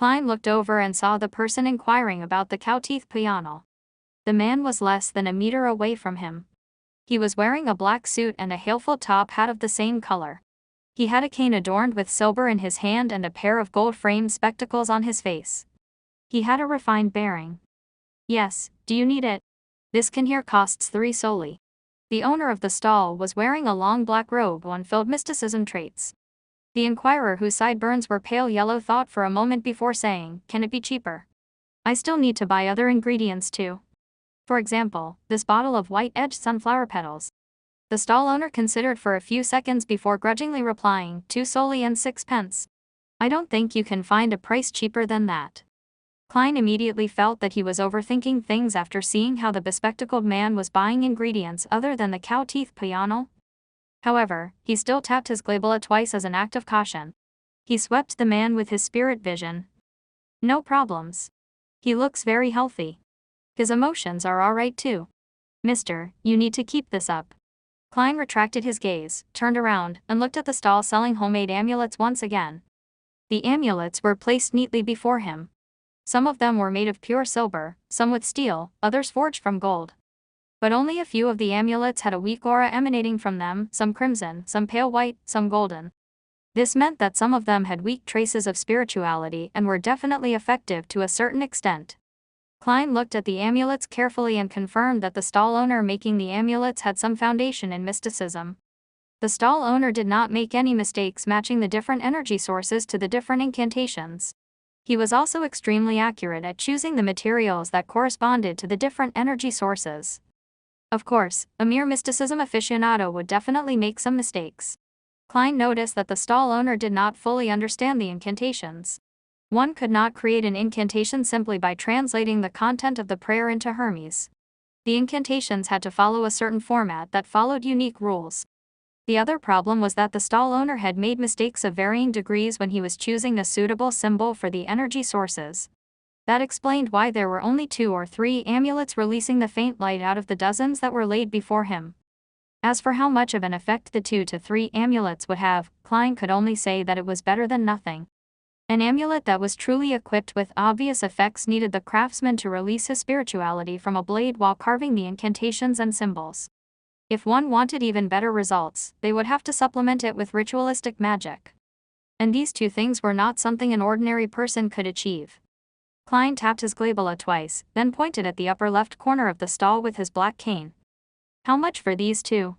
Klein looked over and saw the person inquiring about the cow teeth piano. The man was less than a meter away from him. He was wearing a black suit and a haleful top hat of the same color. He had a cane adorned with silver in his hand and a pair of gold-framed spectacles on his face. He had a refined bearing. "Yes, do you need it? This can here costs 3 solely." The owner of the stall was wearing a long black robe on filled mysticism traits. The inquirer, whose sideburns were pale yellow, thought for a moment before saying, "Can it be cheaper? I still need to buy other ingredients too. For example, this bottle of white-edged sunflower petals." The stall owner considered for a few seconds before grudgingly replying, 2 solely and 6 pence. "I don't think you can find a price cheaper than that." Klein immediately felt that he was overthinking things after seeing how the bespectacled man was buying ingredients other than the cow teeth piano. However, he still tapped his glabella twice as an act of caution. He swept the man with his spirit vision. "No problems. He looks very healthy. His emotions are alright too. Mister, you need to keep this up." Klein retracted his gaze, turned around, and looked at the stall selling homemade amulets once again. The amulets were placed neatly before him. Some of them were made of pure silver, some with steel, others forged from gold. But only a few of the amulets had a weak aura emanating from them, some crimson, some pale white, some golden. This meant that some of them had weak traces of spirituality and were definitely effective to a certain extent. Klein looked at the amulets carefully and confirmed that the stall owner making the amulets had some foundation in mysticism. The stall owner did not make any mistakes matching the different energy sources to the different incantations. He was also extremely accurate at choosing the materials that corresponded to the different energy sources. Of course, a mere mysticism aficionado would definitely make some mistakes. Klein noticed that the stall owner did not fully understand the incantations. One could not create an incantation simply by translating the content of the prayer into Hermes. The incantations had to follow a certain format that followed unique rules. The other problem was that the stall owner had made mistakes of varying degrees when he was choosing a suitable symbol for the energy sources. That explained why there were only 2 or 3 amulets releasing the faint light out of the dozens that were laid before him. As for how much of an effect the 2 to 3 amulets would have, Klein could only say that it was better than nothing. An amulet that was truly equipped with obvious effects needed the craftsman to release his spirituality from a blade while carving the incantations and symbols. If one wanted even better results, they would have to supplement it with ritualistic magic. And these 2 things were not something an ordinary person could achieve. Klein tapped his glabella twice, then pointed at the upper left corner of the stall with his black cane. "How much for these 2?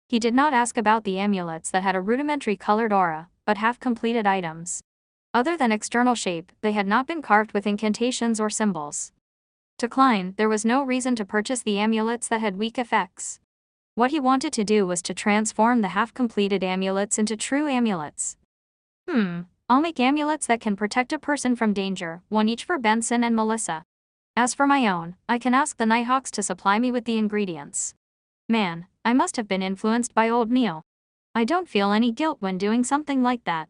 He did not ask about the amulets that had a rudimentary colored aura, but half-completed items. Other than external shape, they had not been carved with incantations or symbols. To Klein, there was no reason to purchase the amulets that had weak effects. What he wanted to do was to transform the half-completed amulets into true amulets. I'll make amulets that can protect a person from danger, 1 each for Benson and Melissa. As for my own, I can ask the Nighthawks to supply me with the ingredients. Man, I must have been influenced by old Neil. I don't feel any guilt when doing something like that."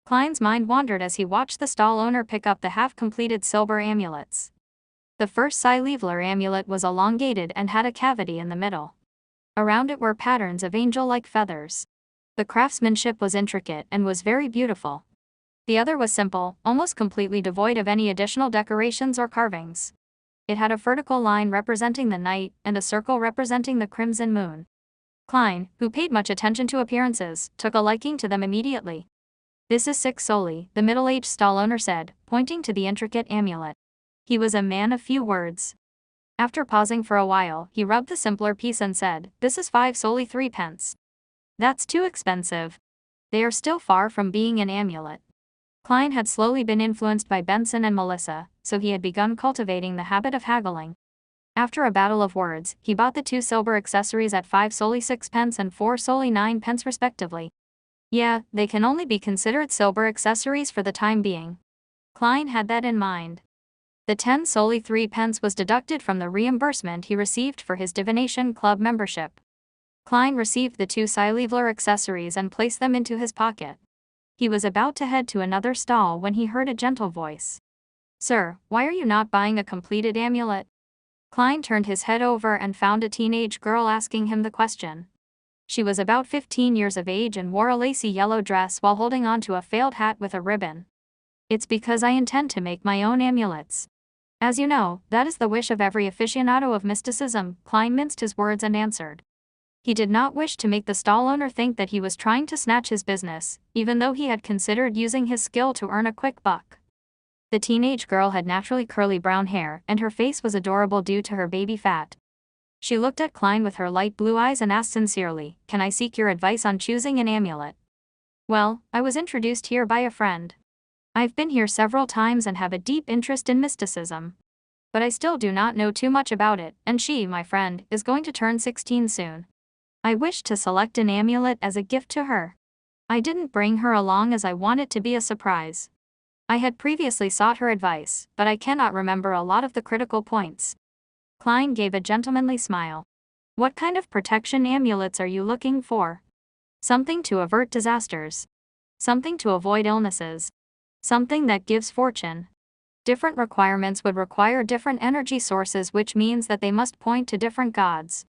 Klein's mind wandered as he watched the stall owner pick up the half-completed silver amulets. The first Silevler amulet was elongated and had a cavity in the middle. Around it were patterns of angel-like feathers. The craftsmanship was intricate and was very beautiful. The other was simple, almost completely devoid of any additional decorations or carvings. It had a vertical line representing the night and a circle representing the crimson moon. Klein, who paid much attention to appearances, took a liking to them immediately. "This is 6 solely," the middle-aged stall owner said, pointing to the intricate amulet. He was a man of few words. After pausing for a while, he rubbed the simpler piece and said, "This is 5 solely 3 pence. That's too expensive. They are still far from being an amulet." Klein had slowly been influenced by Benson and Melissa, so he had begun cultivating the habit of haggling. After a battle of words, he bought the 2 silver accessories at 5 solely 6 pence and 4 solely 9 pence respectively. Yeah, they can only be considered silver accessories for the time being. Klein had that in mind. The 10 solely 3 pence was deducted from the reimbursement he received for his divination club membership. Klein received the 2 Silevler accessories and placed them into his pocket. He was about to head to another stall when he heard a gentle voice. "Sir, why are you not buying a completed amulet?" Klein turned his head over and found a teenage girl asking him the question. She was about 15 years of age and wore a lacy yellow dress while holding on to a failed hat with a ribbon. It's because I intend to make my own amulets. As you know, that is the wish of every aficionado of mysticism, Klein minced his words and answered. He did not wish to make the stall owner think that he was trying to snatch his business, even though he had considered using his skill to earn a quick buck. The teenage girl had naturally curly brown hair, and her face was adorable due to her baby fat. She looked at Klein with her light blue eyes and asked sincerely, "Can I seek your advice on choosing an amulet?" "Well, I was introduced here by a friend. I've been here several times and have a deep interest in mysticism. But I still do not know too much about it, and she, my friend, is going to turn 16 soon. I wish to select an amulet as a gift to her. I didn't bring her along as I want it to be a surprise. I had previously sought her advice, but I cannot remember a lot of the critical points." Klein gave a gentlemanly smile. "What kind of protection amulets are you looking for? Something to avert disasters. Something to avoid illnesses. Something that gives fortune." Different requirements would require different energy sources, which means that they must point to different gods.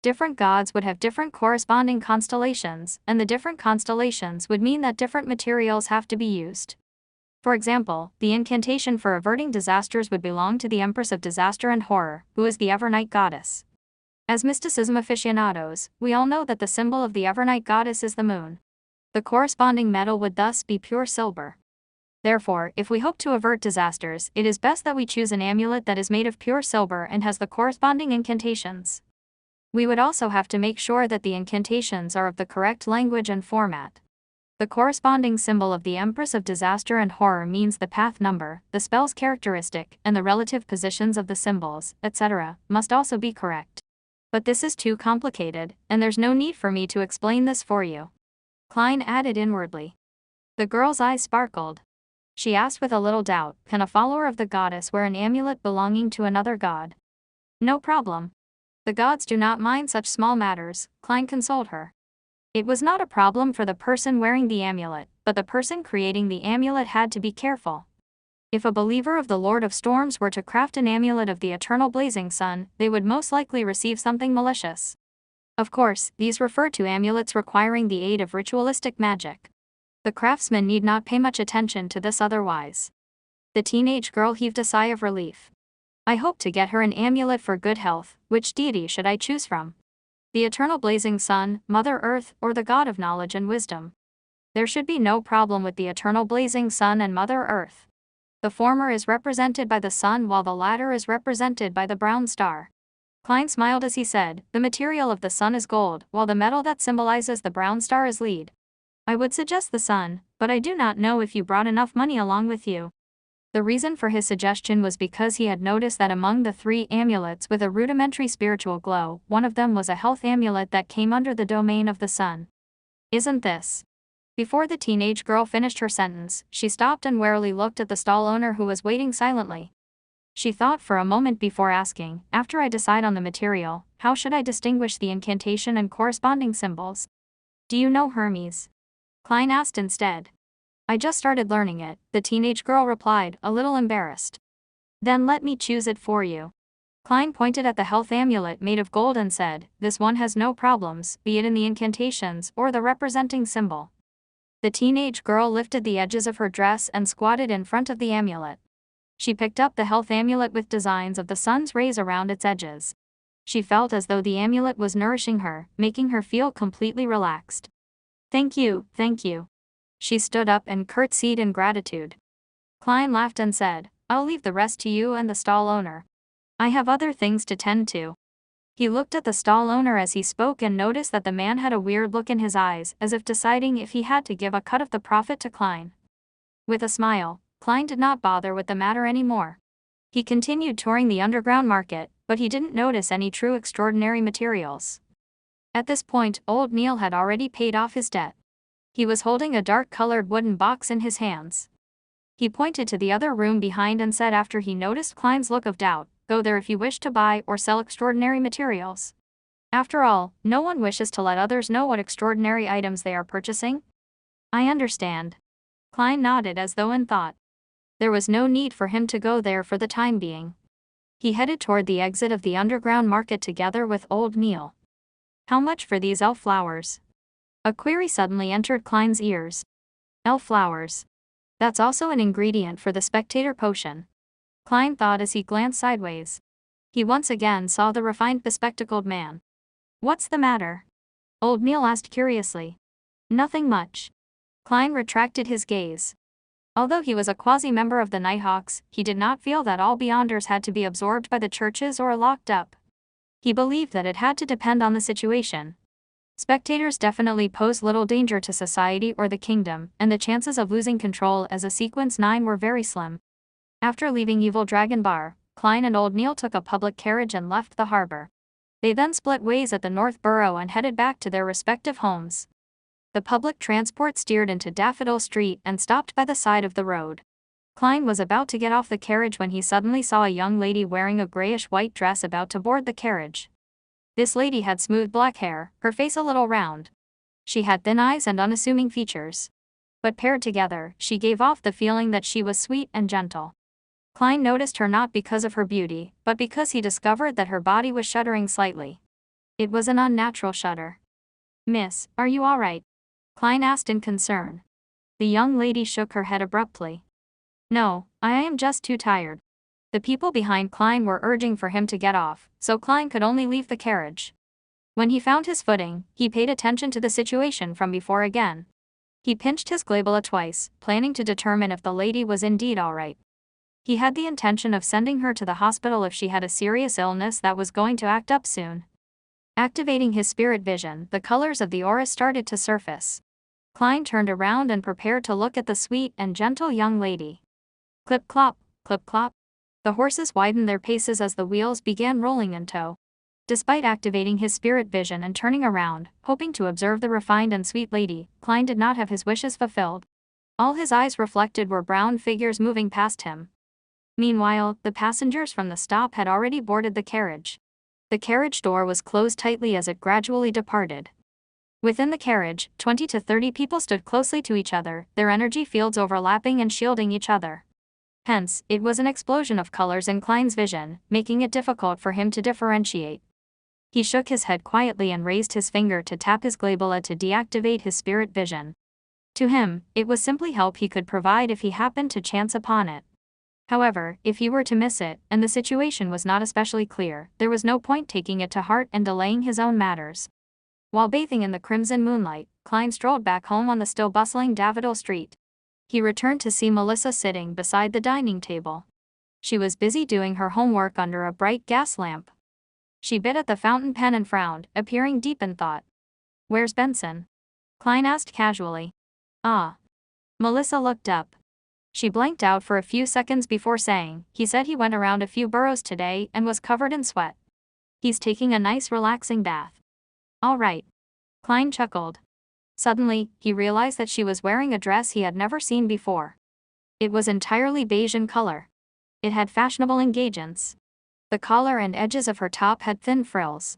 Different gods would have different corresponding constellations, and the different constellations would mean that different materials have to be used. For example, the incantation for averting disasters would belong to the Empress of Disaster and Horror, who is the Evernight goddess. As mysticism aficionados, we all know that the symbol of the Evernight goddess is the moon. The corresponding metal would thus be pure silver. Therefore, if we hope to avert disasters, it is best that we choose an amulet that is made of pure silver and has the corresponding incantations. We would also have to make sure that the incantations are of the correct language and format. The corresponding symbol of the Empress of Disaster and Horror means the path number, the spell's characteristic, and the relative positions of the symbols, etc., must also be correct. But this is too complicated, and there's no need for me to explain this for you." Klein added inwardly. The girl's eyes sparkled. She asked with a little doubt, "Can a follower of the goddess wear an amulet belonging to another god?" "No problem. The gods do not mind such small matters," Klein consoled her. It was not a problem for the person wearing the amulet, but the person creating the amulet had to be careful. If a believer of the Lord of Storms were to craft an amulet of the eternal blazing sun, they would most likely receive something malicious. Of course, these refer to amulets requiring the aid of ritualistic magic. The craftsman need not pay much attention to this otherwise. The teenage girl heaved a sigh of relief. "I hope to get her an amulet for good health. Which deity should I choose from? The eternal blazing sun, Mother Earth, or the god of knowledge and wisdom?" "There should be no problem with the eternal blazing sun and Mother Earth. The former is represented by the sun while the latter is represented by the brown star." Klein smiled as he said, "The material of the sun is gold, while the metal that symbolizes the brown star is lead. I would suggest the sun, but I do not know if you brought enough money along with you." The reason for his suggestion was because he had noticed that among the 3 amulets with a rudimentary spiritual glow, one of them was a health amulet that came under the domain of the sun. "Isn't this?" Before the teenage girl finished her sentence, she stopped and warily looked at the stall owner who was waiting silently. She thought for a moment before asking, "After I decide on the material, how should I distinguish the incantation and corresponding symbols?" "Do you know Hermes?" Klein asked instead. "I just started learning it," the teenage girl replied, a little embarrassed. "Then let me choose it for you." Klein pointed at the health amulet made of gold and said, "This one has no problems, be it in the incantations or the representing symbol." The teenage girl lifted the edges of her dress and squatted in front of the amulet. She picked up the health amulet with designs of the sun's rays around its edges. She felt as though the amulet was nourishing her, making her feel completely relaxed. Thank you." She stood up and curtsied in gratitude. Klein laughed and said, "I'll leave the rest to you and the stall owner. I have other things to tend to." He looked at the stall owner as he spoke and noticed that the man had a weird look in his eyes, as if deciding if he had to give a cut of the profit to Klein. With a smile, Klein did not bother with the matter anymore. He continued touring the underground market, but he didn't notice any true extraordinary materials. At this point, old Neil had already paid off his debt. He was holding a dark-colored wooden box in his hands. He pointed to the other room behind and said after he noticed Klein's look of doubt, "Go there if you wish to buy or sell extraordinary materials. After all, no one wishes to let others know what extraordinary items they are purchasing." "I understand." Klein nodded as though in thought. There was no need for him to go there for the time being. He headed toward the exit of the underground market together with old Neil. "How much for these elf flowers?" A query suddenly entered Klein's ears. "Elf flowers? That's also an ingredient for the spectator potion, Klein thought as he glanced sideways. He once again saw the refined bespectacled man. What's the matter? Old Neil asked curiously. Nothing much. Klein retracted his gaze. Although he was a quasi-member of the Nighthawks, he did not feel that all Beyonders had to be absorbed by the churches or locked up. He believed that it had to depend on the situation. Spectators definitely pose little danger to society or the kingdom, and the chances of losing control as a Sequence 9 were very slim. After leaving Evil Dragon Bar, Klein and Old Neil took a public carriage and left the harbor. They then split ways at the North Borough and headed back to their respective homes. The public transport steered into Daffodil Street and stopped by the side of the road. Klein was about to get off the carriage when he suddenly saw a young lady wearing a grayish-white dress about to board the carriage. This lady had smooth black hair, her face a little round. She had thin eyes and unassuming features. But paired together, she gave off the feeling that she was sweet and gentle. Klein noticed her not because of her beauty, but because he discovered that her body was shuddering slightly. It was an unnatural shudder. "Miss, are you all right?" Klein asked in concern. The young lady shook her head abruptly. "No, I am just too tired." The people behind Klein were urging for him to get off, so Klein could only leave the carriage. When he found his footing, he paid attention to the situation from before again. He pinched his glabella twice, planning to determine if the lady was indeed all right. He had the intention of sending her to the hospital if she had a serious illness that was going to act up soon. Activating his spirit vision, the colors of the aura started to surface. Klein turned around and prepared to look at the sweet and gentle young lady. Clip-clop, clip-clop. The horses widened their paces as the wheels began rolling in tow. Despite activating his spirit vision and turning around, hoping to observe the refined and sweet lady, Klein did not have his wishes fulfilled. All his eyes reflected were brown figures moving past him. Meanwhile, the passengers from the stop had already boarded the carriage. The carriage door was closed tightly as it gradually departed. Within the carriage, 20 to 30 people stood closely to each other, their energy fields overlapping and shielding each other. Hence, it was an explosion of colors in Klein's vision, making it difficult for him to differentiate. He shook his head quietly and raised his finger to tap his glabella to deactivate his spirit vision. To him, it was simply help he could provide if he happened to chance upon it. However, if he were to miss it, and the situation was not especially clear, there was no point taking it to heart and delaying his own matters. While bathing in the crimson moonlight, Klein strolled back home on the still bustling Daffodil Street. He returned to see Melissa sitting beside the dining table. She was busy doing her homework under a bright gas lamp. She bit at the fountain pen and frowned, appearing deep in thought. "Where's Benson?" Klein asked casually. "Ah." Melissa looked up. She blanked out for a few seconds before saying, "He said he went around a few boroughs today and was covered in sweat. He's taking a nice relaxing bath." "All right." Klein chuckled. Suddenly, he realized that she was wearing a dress he had never seen before. It was entirely beige in color. It had fashionable engagements. The collar and edges of her top had thin frills.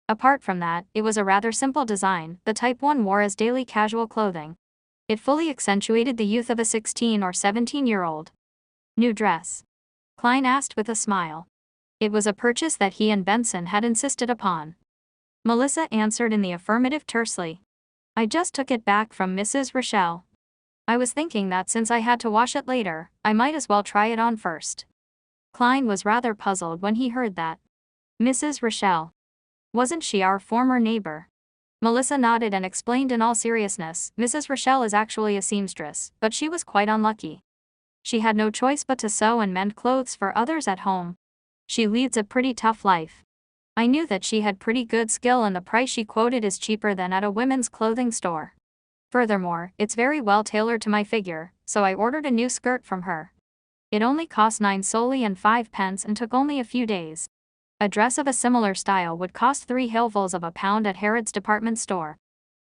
Apart from that, it was a rather simple design, the type one wore as daily casual clothing. It fully accentuated the youth of a 16 or 17-year-old. "New dress?" Klein asked with a smile. It was a purchase that he and Benson had insisted upon. Melissa answered in the affirmative tersely. "I just took it back from Mrs. Rochelle. I was thinking that since I had to wash it later, I might as well try it on first." Klein was rather puzzled when he heard that. Mrs. Rochelle. Wasn't she our former neighbor? Melissa nodded and explained in all seriousness, "Mrs. Rochelle is actually a seamstress, but she was quite unlucky. She had no choice but to sew and mend clothes for others at home. She leads a pretty tough life. I knew that she had pretty good skill and the price she quoted is cheaper than at a women's clothing store. Furthermore, it's very well tailored to my figure, so I ordered a new skirt from her. It only cost 9 soldi and 5 pence and took only a few days. A dress of a similar style would cost 3 hilfuls of a pound at Harrods department store."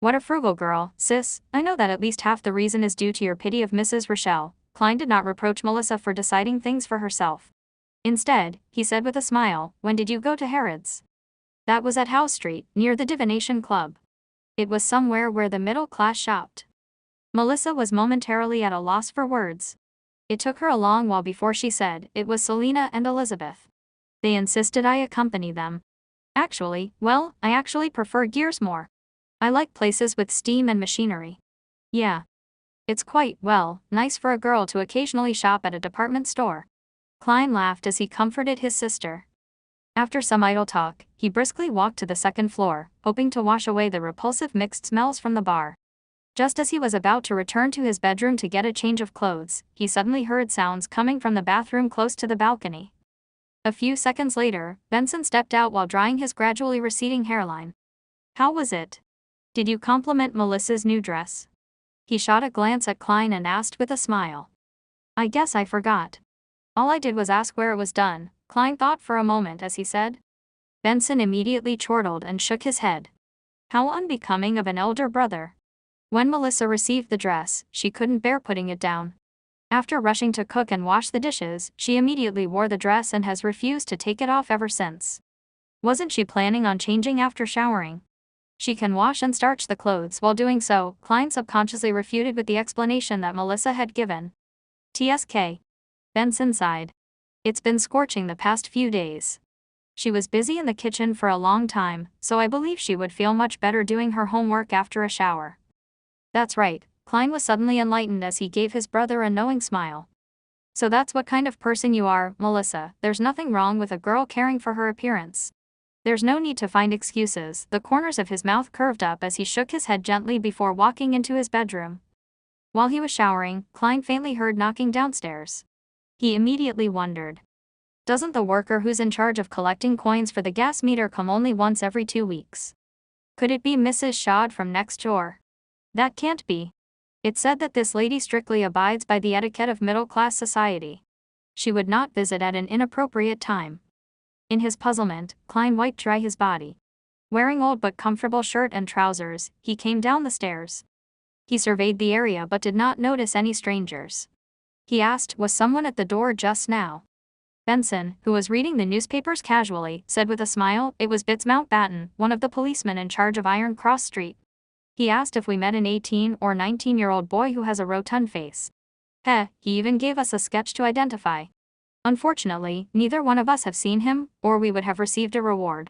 "What a frugal girl, sis. I know that at least half the reason is due to your pity of Mrs. Rochelle." Klein did not reproach Melissa for deciding things for herself. Instead, he said with a smile, "When did you go to Harrods?" "That was at Howe Street, near the Divination Club. It was somewhere where the middle class shopped." Melissa was momentarily at a loss for words. It took her a long while before she said, "It was Selina and Elizabeth. They insisted I accompany them. Actually, well, I actually prefer gears more. I like places with steam and machinery." "Yeah. It's quite, well, nice for a girl to occasionally shop at a department store. Klein laughed as he comforted his sister. After some idle talk, he briskly walked to the second floor, hoping to wash away the repulsive mixed smells from the bar. Just as he was about to return to his bedroom to get a change of clothes, he suddenly heard sounds coming from the bathroom close to the balcony. A few seconds later, Benson stepped out while drying his gradually receding hairline. How was it? Did you compliment Melissa's new dress? He shot a glance at Klein and asked with a smile. I guess I forgot. All I did was ask where it was done, Klein thought for a moment as he said. Benson immediately chortled and shook his head. How unbecoming of an elder brother. When Melissa received the dress, she couldn't bear putting it down. After rushing to cook and wash the dishes, she immediately wore the dress and has refused to take it off ever since. Wasn't she planning on changing after showering? She can wash and starch the clothes while doing so, Klein subconsciously refuted with the explanation that Melissa had given. TSK. Benson sighed. It's been scorching the past few days. She was busy in the kitchen for a long time, so I believe she would feel much better doing her homework after a shower. That's right, Klein was suddenly enlightened as he gave his brother a knowing smile. So that's what kind of person you are, Melissa. There's nothing wrong with a girl caring for her appearance. There's no need to find excuses. The corners of his mouth curved up as he shook his head gently before walking into his bedroom. While he was showering, Klein faintly heard knocking downstairs. He immediately wondered. Doesn't the worker who's in charge of collecting coins for the gas meter come only once every 2 weeks? Could it be Mrs. Shad from next door? That can't be. It's said that this lady strictly abides by the etiquette of middle-class society. She would not visit at an inappropriate time. In his puzzlement, Klein wiped dry his body. Wearing old but comfortable shirt and trousers, he came down the stairs. He surveyed the area but did not notice any strangers. He asked, was someone at the door just now? Benson, who was reading the newspapers casually, said with a smile, it was Bits Mountbatten, one of the policemen in charge of Iron Cross Street. He asked if we met an 18 or 19-year-old boy who has a rotund face. He even gave us a sketch to identify. Unfortunately, neither one of us have seen him, or we would have received a reward.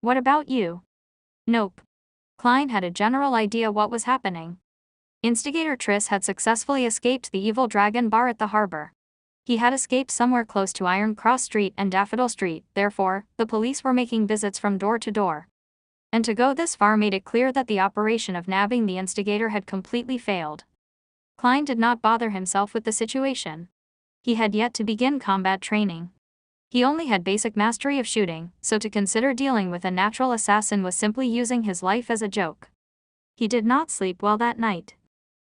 What about you? Nope. Klein had a general idea what was happening. Instigator Triss had successfully escaped the Evil Dragon bar at the harbor. He had escaped somewhere close to Iron Cross Street and Daffodil Street, therefore, the police were making visits from door to door. And to go this far made it clear that the operation of nabbing the instigator had completely failed. Klein did not bother himself with the situation. He had yet to begin combat training. He only had basic mastery of shooting, so to consider dealing with a natural assassin was simply using his life as a joke. He did not sleep well that night.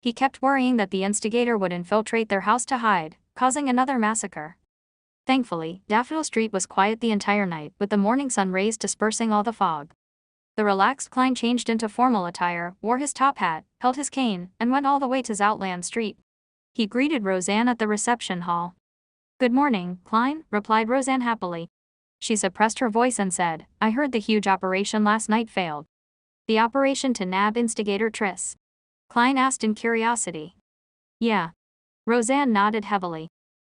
He kept worrying that the instigator would infiltrate their house to hide, causing another massacre. Thankfully, Daffodil Street was quiet the entire night, with the morning sun rays dispersing all the fog. The relaxed Klein changed into formal attire, wore his top hat, held his cane, and went all the way to Zoutland Street. He greeted Roseanne at the reception hall. Good morning, Klein, replied Roseanne happily. She suppressed her voice and said, I heard the huge operation last night failed. The operation to nab instigator Triss? Klein asked in curiosity. Yeah. Roseanne nodded heavily.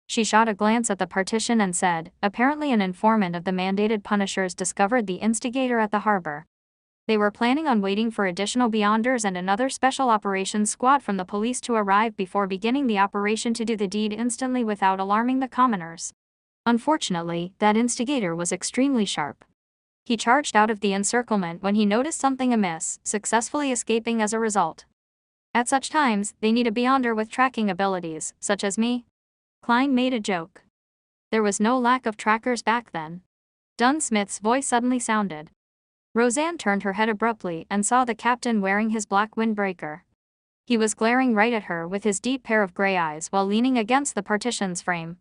She shot a glance at the partition and said, apparently an informant of the mandated punishers discovered the instigator at the harbor. They were planning on waiting for additional Beyonders and another special operations squad from the police to arrive before beginning the operation to do the deed instantly without alarming the commoners. Unfortunately, that instigator was extremely sharp. He charged out of the encirclement when he noticed something amiss, successfully escaping as a result. At such times, they need a Beyonder with tracking abilities, such as me. Klein made a joke. There was no lack of trackers back then. Dunn Smith's voice suddenly sounded. Roseanne turned her head abruptly and saw the captain wearing his black windbreaker. He was glaring right at her with his deep pair of gray eyes while leaning against the partition's frame.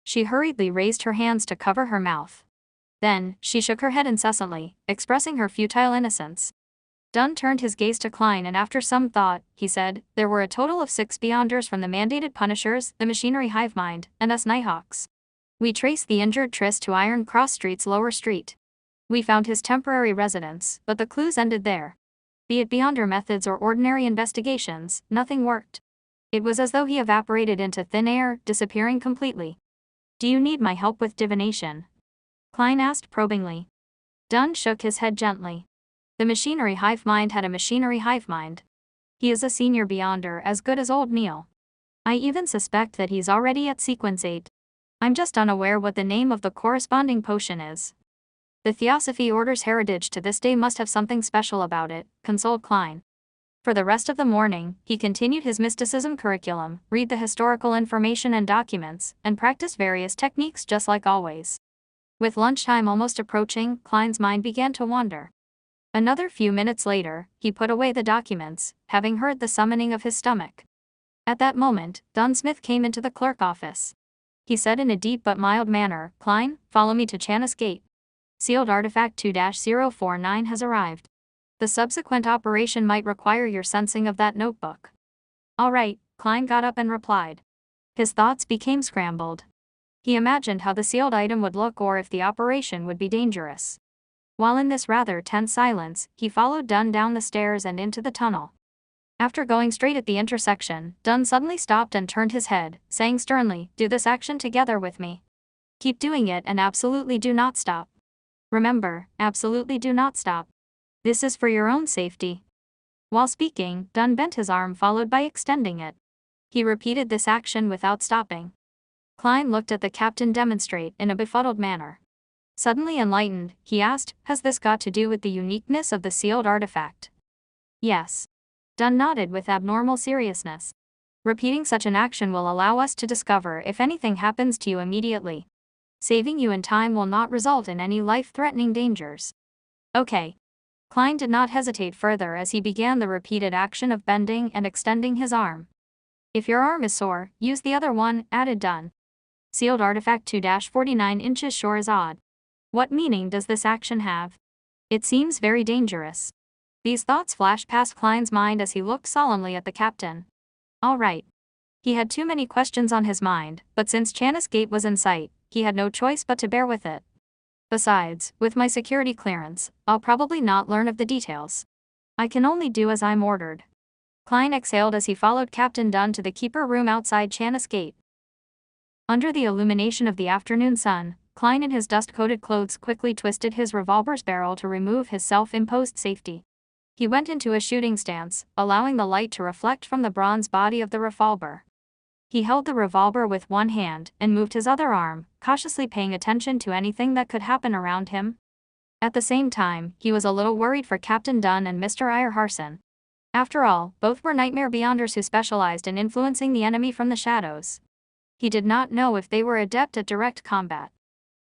She hurriedly raised her hands to cover her mouth. Then, she shook her head incessantly, expressing her futile innocence. Dunn turned his gaze to Klein and after some thought, he said, there were a total of 6 Beyonders from the mandated punishers, the machinery hive mind, and us Nighthawks. We traced the injured Triss to Iron Cross Street's lower street. We found his temporary residence, but the clues ended there. Be it Beyonder methods or ordinary investigations, nothing worked. It was as though he evaporated into thin air, disappearing completely. Do you need my help with divination? Klein asked probingly. Dunn shook his head gently. The machinery hive mind had a machinery hive mind. He is a senior beyonder as good as old Neil. I even suspect that he's already at sequence 8. I'm just unaware what the name of the corresponding potion is. The Theosophy Order's heritage to this day must have something special about it, consoled Klein. For the rest of the morning, he continued his mysticism curriculum, read the historical information and documents, and practice various techniques just like always. With lunchtime almost approaching, Klein's mind began to wander. Another few minutes later, he put away the documents, having heard the summoning of his stomach. At that moment, Dunsmith came into the clerk office. He said in a deep but mild manner, "Klein, follow me to Chanis Gate. Sealed artifact 2-049 has arrived. The subsequent operation might require your sensing of that notebook." "All right," Klein got up and replied. His thoughts became scrambled. He imagined how the sealed item would look or if the operation would be dangerous. While in this rather tense silence, he followed Dunn down the stairs and into the tunnel. After going straight at the intersection, Dunn suddenly stopped and turned his head, saying sternly, "Do this action together with me. Keep doing it and absolutely do not stop. Remember, absolutely do not stop. This is for your own safety." While speaking, Dunn bent his arm followed by extending it. He repeated this action without stopping. Klein looked at the captain demonstrate in a befuddled manner. Suddenly enlightened, he asked, "Has this got to do with the uniqueness of the sealed artifact?" "Yes." Dunn nodded with abnormal seriousness. "Repeating such an action will allow us to discover if anything happens to you immediately. Saving you in time will not result in any life-threatening dangers." "Okay." Klein did not hesitate further as he began the repeated action of bending and extending his arm. "If your arm is sore, use the other one," added Dunn. Sealed artifact 2-49 inches sure is odd. What meaning does this action have? It seems very dangerous. These thoughts flashed past Klein's mind as he looked solemnly at the captain. All right. He had too many questions on his mind, but since Chanis Gate was in sight, he had no choice but to bear with it. Besides, with my security clearance, I'll probably not learn of the details. I can only do as I'm ordered. Klein exhaled as he followed Captain Dunn to the keeper room outside Chanis Gate. Under the illumination of the afternoon sun, Klein in his dust-coated clothes quickly twisted his revolver's barrel to remove his self-imposed safety. He went into a shooting stance, allowing the light to reflect from the bronze body of the revolver. He held the revolver with one hand and moved his other arm, cautiously paying attention to anything that could happen around him. At the same time, he was a little worried for Captain Dunn and Mr. Eyerharson. After all, both were nightmare beyonders who specialized in influencing the enemy from the shadows. He did not know if they were adept at direct combat.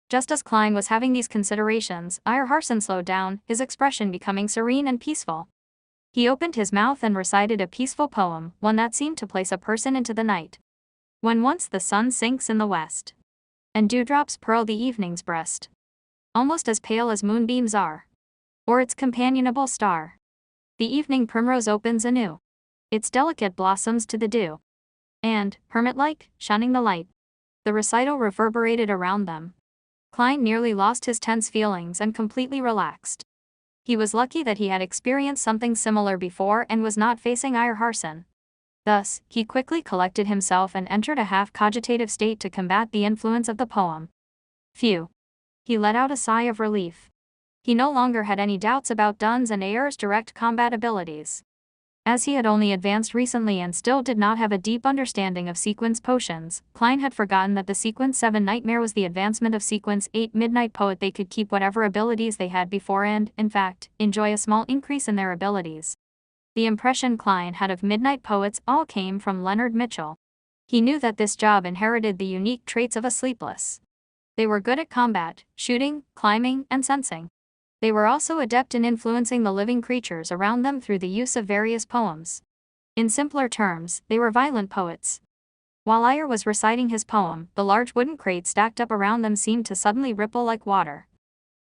Just as Klein was having these considerations, Eyerharson slowed down, his expression becoming serene and peaceful. He opened his mouth and recited a peaceful poem, one that seemed to place a person into the night. When once the sun sinks in the west, and dewdrops pearl the evening's breast, almost as pale as moonbeams are, or its companionable star, the evening primrose opens anew its delicate blossoms to the dew, and, hermit-like, shunning the light, the recital reverberated around them. Klein nearly lost his tense feelings and completely relaxed. He was lucky that he had experienced something similar before and was not facing Eyerharson. Thus, he quickly collected himself and entered a half-cogitative state to combat the influence of the poem. Phew. He let out a sigh of relief. He no longer had any doubts about Dunn's and Ayer's direct combat abilities. As he had only advanced recently and still did not have a deep understanding of Sequence potions, Klein had forgotten that the Sequence 7 Nightmare was the advancement of Sequence 8 Midnight Poet. They could keep whatever abilities they had before and, in fact, enjoy a small increase in their abilities. The impression Klein had of Midnight Poets all came from Leonard Mitchell. He knew that this job inherited the unique traits of a Sleepless. They were good at combat, shooting, climbing, and sensing. They were also adept in influencing the living creatures around them through the use of various poems. In simpler terms, they were violent poets. While Ayer was reciting his poem, the large wooden crate stacked up around them seemed to suddenly ripple like water.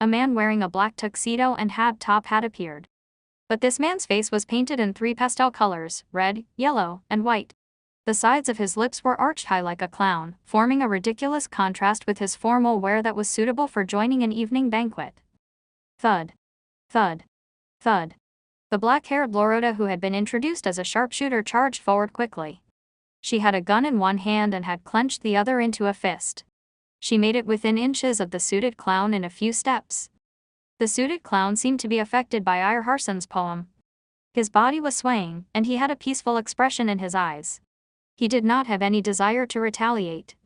A man wearing a black tuxedo and top hat appeared. But this man's face was painted in 3 pastel colors, red, yellow, and white. The sides of his lips were arched high like a clown, forming a ridiculous contrast with his formal wear that was suitable for joining an evening banquet. Thud. Thud. Thud. The black-haired Lorota who had been introduced as a sharpshooter charged forward quickly. She had a gun in one hand and had clenched the other into a fist. She made it within inches of the suited clown in a few steps. The suited clown seemed to be affected by Eyerharson's poem. His body was swaying, and he had a peaceful expression in his eyes. He did not have any desire to retaliate.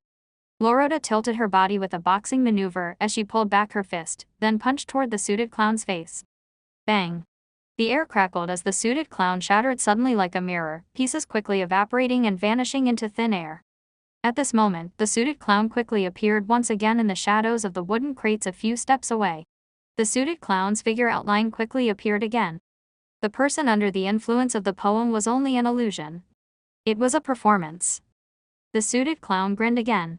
Lorota tilted her body with a boxing maneuver as she pulled back her fist, then punched toward the suited clown's face. Bang! The air crackled as the suited clown shattered suddenly like a mirror, pieces quickly evaporating and vanishing into thin air. At this moment, the suited clown quickly appeared once again in the shadows of the wooden crates a few steps away. The suited clown's figure outline quickly appeared again. The person under the influence of the poem was only an illusion. It was a performance. The suited clown grinned again.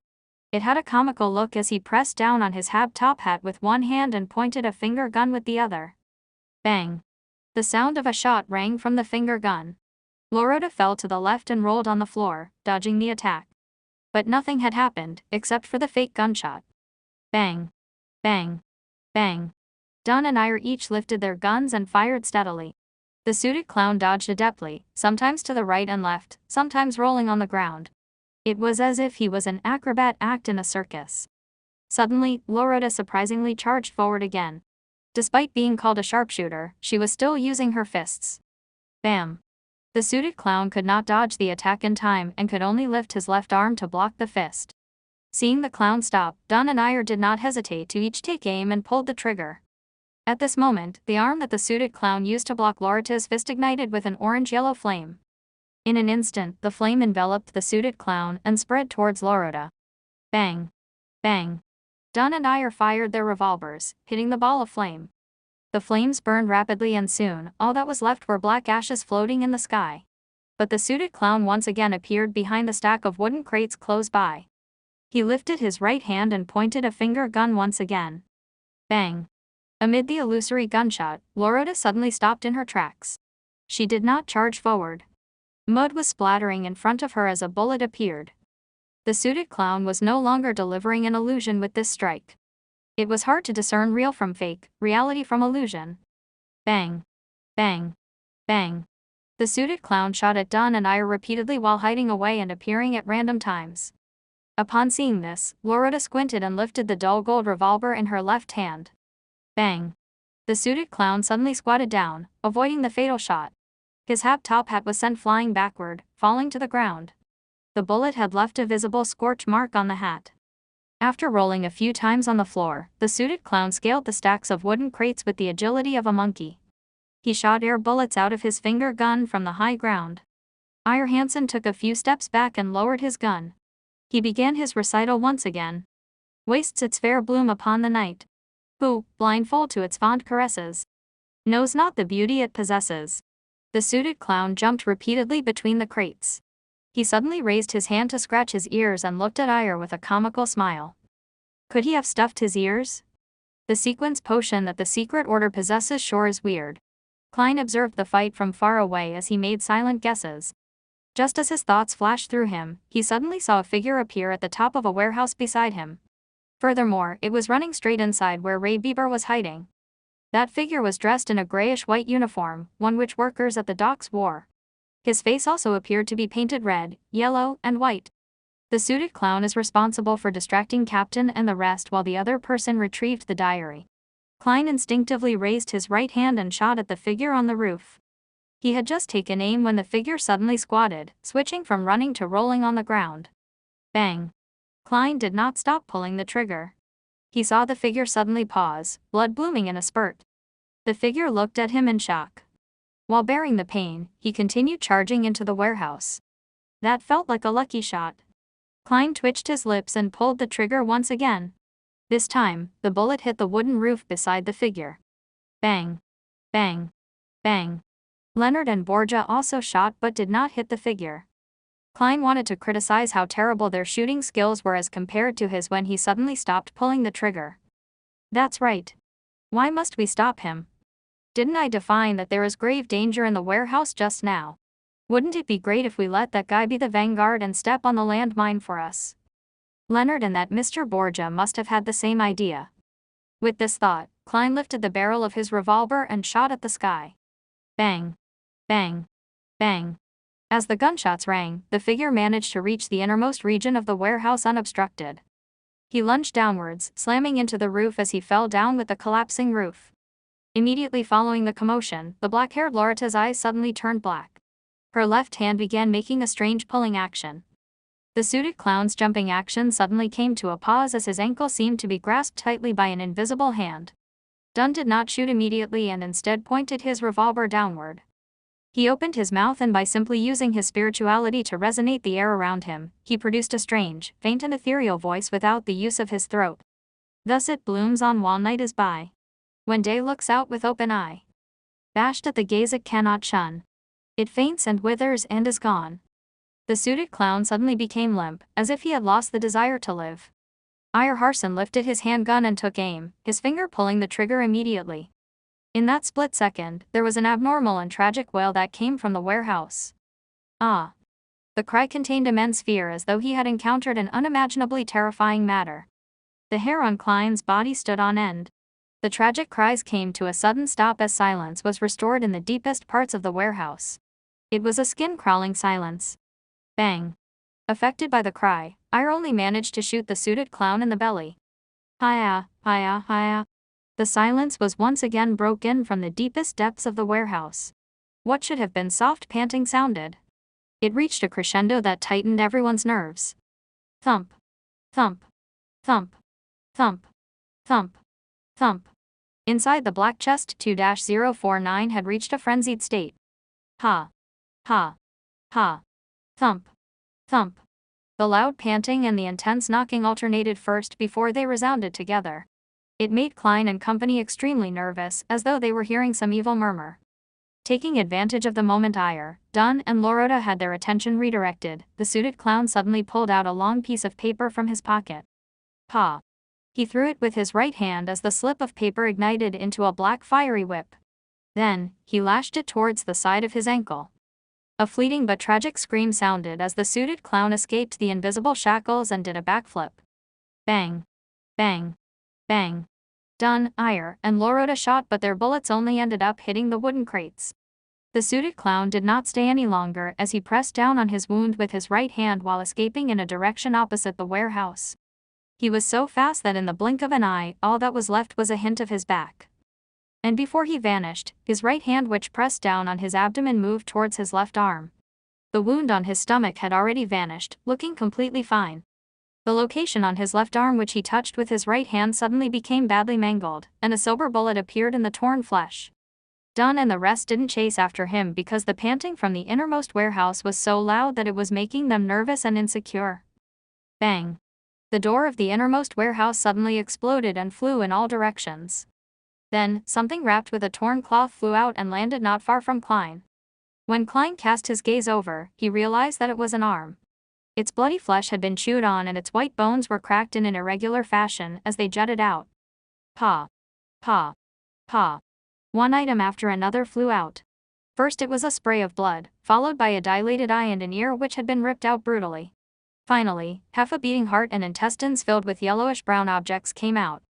It had a comical look as he pressed down on his top hat with one hand and pointed a finger gun with the other. Bang! The sound of a shot rang from the finger gun. Lorota fell to the left and rolled on the floor, dodging the attack. But nothing had happened, except for the fake gunshot. Bang! Bang! Bang! Dunn and Ire each lifted their guns and fired steadily. The suited clown dodged adeptly, sometimes to the right and left, sometimes rolling on the ground. It was as if he was an acrobat act in a circus. Suddenly, Lorota surprisingly charged forward again. Despite being called a sharpshooter, she was still using her fists. Bam! The suited clown could not dodge the attack in time and could only lift his left arm to block the fist. Seeing the clown stop, Dunn and Ire did not hesitate to each take aim and pulled the trigger. At this moment, the arm that the suited clown used to block Lorota's fist ignited with an orange-yellow flame. In an instant, the flame enveloped the suited clown and spread towards Lorota. Bang! Bang! Dunn and Ire fired their revolvers, hitting the ball of flame. The flames burned rapidly and soon, all that was left were black ashes floating in the sky. But the suited clown once again appeared behind the stack of wooden crates close by. He lifted his right hand and pointed a finger gun once again. Bang! Amid the illusory gunshot, Lorota suddenly stopped in her tracks. She did not charge forward. Mud was splattering in front of her as a bullet appeared. The suited clown was no longer delivering an illusion with this strike. It was hard to discern real from fake, reality from illusion. Bang! Bang! Bang! The suited clown shot at Dunn and Ire repeatedly while hiding away and appearing at random times. Upon seeing this, Lorota squinted and lifted the dull gold revolver in her left hand. Bang! The suited clown suddenly squatted down, avoiding the fatal shot. His top hat was sent flying backward, falling to the ground. The bullet had left a visible scorch mark on the hat. After rolling a few times on the floor, the suited clown scaled the stacks of wooden crates with the agility of a monkey. He shot air bullets out of his finger gun from the high ground. Ire Hansen took a few steps back and lowered his gun. He began his recital once again. Wastes its fair bloom upon the night. Who, blindfold to its fond caresses, knows not the beauty it possesses. The suited clown jumped repeatedly between the crates. He suddenly raised his hand to scratch his ears and looked at Ire with a comical smile. Could he have stuffed his ears? The sequence potion that the secret order possesses sure is weird. Klein observed the fight from far away as he made silent guesses. Just as his thoughts flashed through him, he suddenly saw a figure appear at the top of a warehouse beside him. Furthermore, it was running straight inside where Ray Bieber was hiding. That figure was dressed in a grayish-white uniform, one which workers at the docks wore. His face also appeared to be painted red, yellow, and white. The suited clown is responsible for distracting Captain and the rest while the other person retrieved the diary. Klein instinctively raised his right hand and shot at the figure on the roof. He had just taken aim when the figure suddenly squatted, switching from running to rolling on the ground. Bang! Klein did not stop pulling the trigger. He saw the figure suddenly pause, blood blooming in a spurt. The figure looked at him in shock. While bearing the pain, he continued charging into the warehouse. That felt like a lucky shot. Klein twitched his lips and pulled the trigger once again. This time, the bullet hit the wooden roof beside the figure. Bang! Bang! Bang! Leonard and Borgia also shot but did not hit the figure. Klein wanted to criticize how terrible their shooting skills were as compared to his when he suddenly stopped pulling the trigger. That's right. Why must we stop him? Didn't I define that there is grave danger in the warehouse just now? Wouldn't it be great if we let that guy be the vanguard and step on the landmine for us? Leonard and that Mr. Borgia must have had the same idea. With this thought, Klein lifted the barrel of his revolver and shot at the sky. Bang! Bang! Bang! As the gunshots rang, the figure managed to reach the innermost region of the warehouse unobstructed. He lunged downwards, slamming into the roof as he fell down with the collapsing roof. Immediately following the commotion, the black-haired Loretta's eyes suddenly turned black. Her left hand began making a strange pulling action. The suited clown's jumping action suddenly came to a pause as his ankle seemed to be grasped tightly by an invisible hand. Dunn did not shoot immediately and instead pointed his revolver downward. He opened his mouth and by simply using his spirituality to resonate the air around him, he produced a strange, faint and ethereal voice without the use of his throat. Thus it blooms on while night is by. When day looks out with open eye. Bashed at the gaze it cannot shun. It faints and withers and is gone. The suited clown suddenly became limp, as if he had lost the desire to live. Iyer Harson lifted his handgun and took aim, his finger pulling the trigger immediately. In that split second, there was an abnormal and tragic wail that came from the warehouse. Ah! The cry contained immense fear as though he had encountered an unimaginably terrifying matter. The hair on Klein's body stood on end. The tragic cries came to a sudden stop as silence was restored in the deepest parts of the warehouse. It was a skin-crawling silence. Bang! Affected by the cry, Iyer only managed to shoot the suited clown in the belly. Hiya, hiya, hiya. The silence was once again broken from the deepest depths of the warehouse. What should have been soft panting sounded. It reached a crescendo that tightened everyone's nerves. Thump. Thump. Thump. Thump. Thump. Thump. Inside the black chest 2-049 had reached a frenzied state. Ha. Ha. Ha. Thump. Thump. The loud panting and the intense knocking alternated first before they resounded together. It made Klein and company extremely nervous, as though they were hearing some evil murmur. Taking advantage of the moment Iyer, Dunn, and Loretta had their attention redirected, the suited clown suddenly pulled out a long piece of paper from his pocket. Pa! He threw it with his right hand as the slip of paper ignited into a black fiery whip. Then, he lashed it towards the side of his ankle. A fleeting but tragic scream sounded as the suited clown escaped the invisible shackles and did a backflip. Bang! Bang! Bang! Dunn, Iyer, and Loretta shot but their bullets only ended up hitting the wooden crates. The suited clown did not stay any longer as he pressed down on his wound with his right hand while escaping in a direction opposite the warehouse. He was so fast that in the blink of an eye, all that was left was a hint of his back. And before he vanished, his right hand which pressed down on his abdomen moved towards his left arm. The wound on his stomach had already vanished, looking completely fine. The location on his left arm which he touched with his right hand suddenly became badly mangled, and a silver bullet appeared in the torn flesh. Dunn and the rest didn't chase after him because the panting from the innermost warehouse was so loud that it was making them nervous and insecure. Bang! The door of the innermost warehouse suddenly exploded and flew in all directions. Then, something wrapped with a torn cloth flew out and landed not far from Klein. When Klein cast his gaze over, he realized that it was an arm. Its bloody flesh had been chewed on and its white bones were cracked in an irregular fashion as they jutted out. Pa! Pa! Pa! One item after another flew out. First it was a spray of blood, followed by a dilated eye and an ear which had been ripped out brutally. Finally, half a beating heart and intestines filled with yellowish-brown objects came out.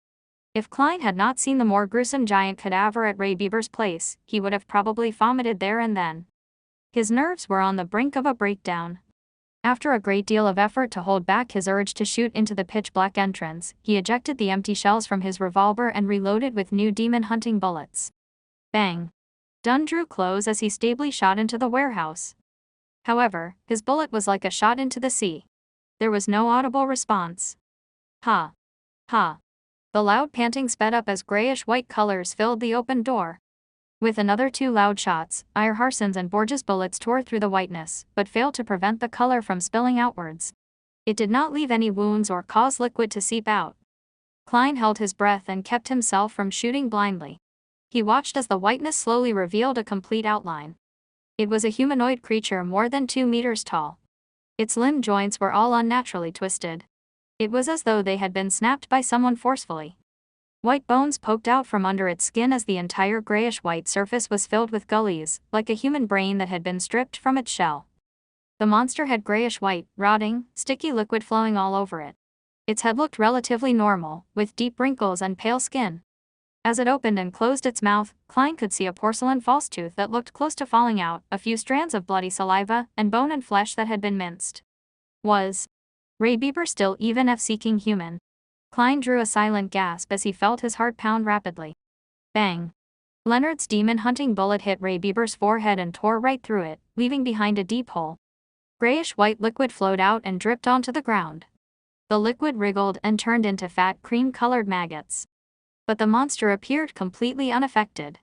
If Klein had not seen the more gruesome giant cadaver at Ray Bieber's place, he would have probably vomited there and then. His nerves were on the brink of a breakdown. After a great deal of effort to hold back his urge to shoot into the pitch-black entrance, he ejected the empty shells from his revolver and reloaded with new demon-hunting bullets. Bang! Dunn drew close as he stably shot into the warehouse. However, his bullet was like a shot into the sea. There was no audible response. Ha! Ha! The loud panting sped up as grayish-white colors filled the open door. With another two loud shots, Iyer Harson's and Borges' bullets tore through the whiteness, but failed to prevent the color from spilling outwards. It did not leave any wounds or cause liquid to seep out. Klein held his breath and kept himself from shooting blindly. He watched as the whiteness slowly revealed a complete outline. It was a humanoid creature more than 2 meters tall. Its limb joints were all unnaturally twisted. It was as though they had been snapped by someone forcefully. White bones poked out from under its skin as the entire grayish-white surface was filled with gullies, like a human brain that had been stripped from its shell. The monster had grayish-white, rotting, sticky liquid flowing all over it. Its head looked relatively normal, with deep wrinkles and pale skin. As it opened and closed its mouth, Klein could see a porcelain false tooth that looked close to falling out, a few strands of bloody saliva, and bone and flesh that had been minced. Was Ray Bieber still even a seeking human? Klein drew a silent gasp as he felt his heart pound rapidly. Bang! Leonard's demon-hunting bullet hit Ray Bieber's forehead and tore right through it, leaving behind a deep hole. Grayish-white liquid flowed out and dripped onto the ground. The liquid wriggled and turned into fat cream-colored maggots. But the monster appeared completely unaffected.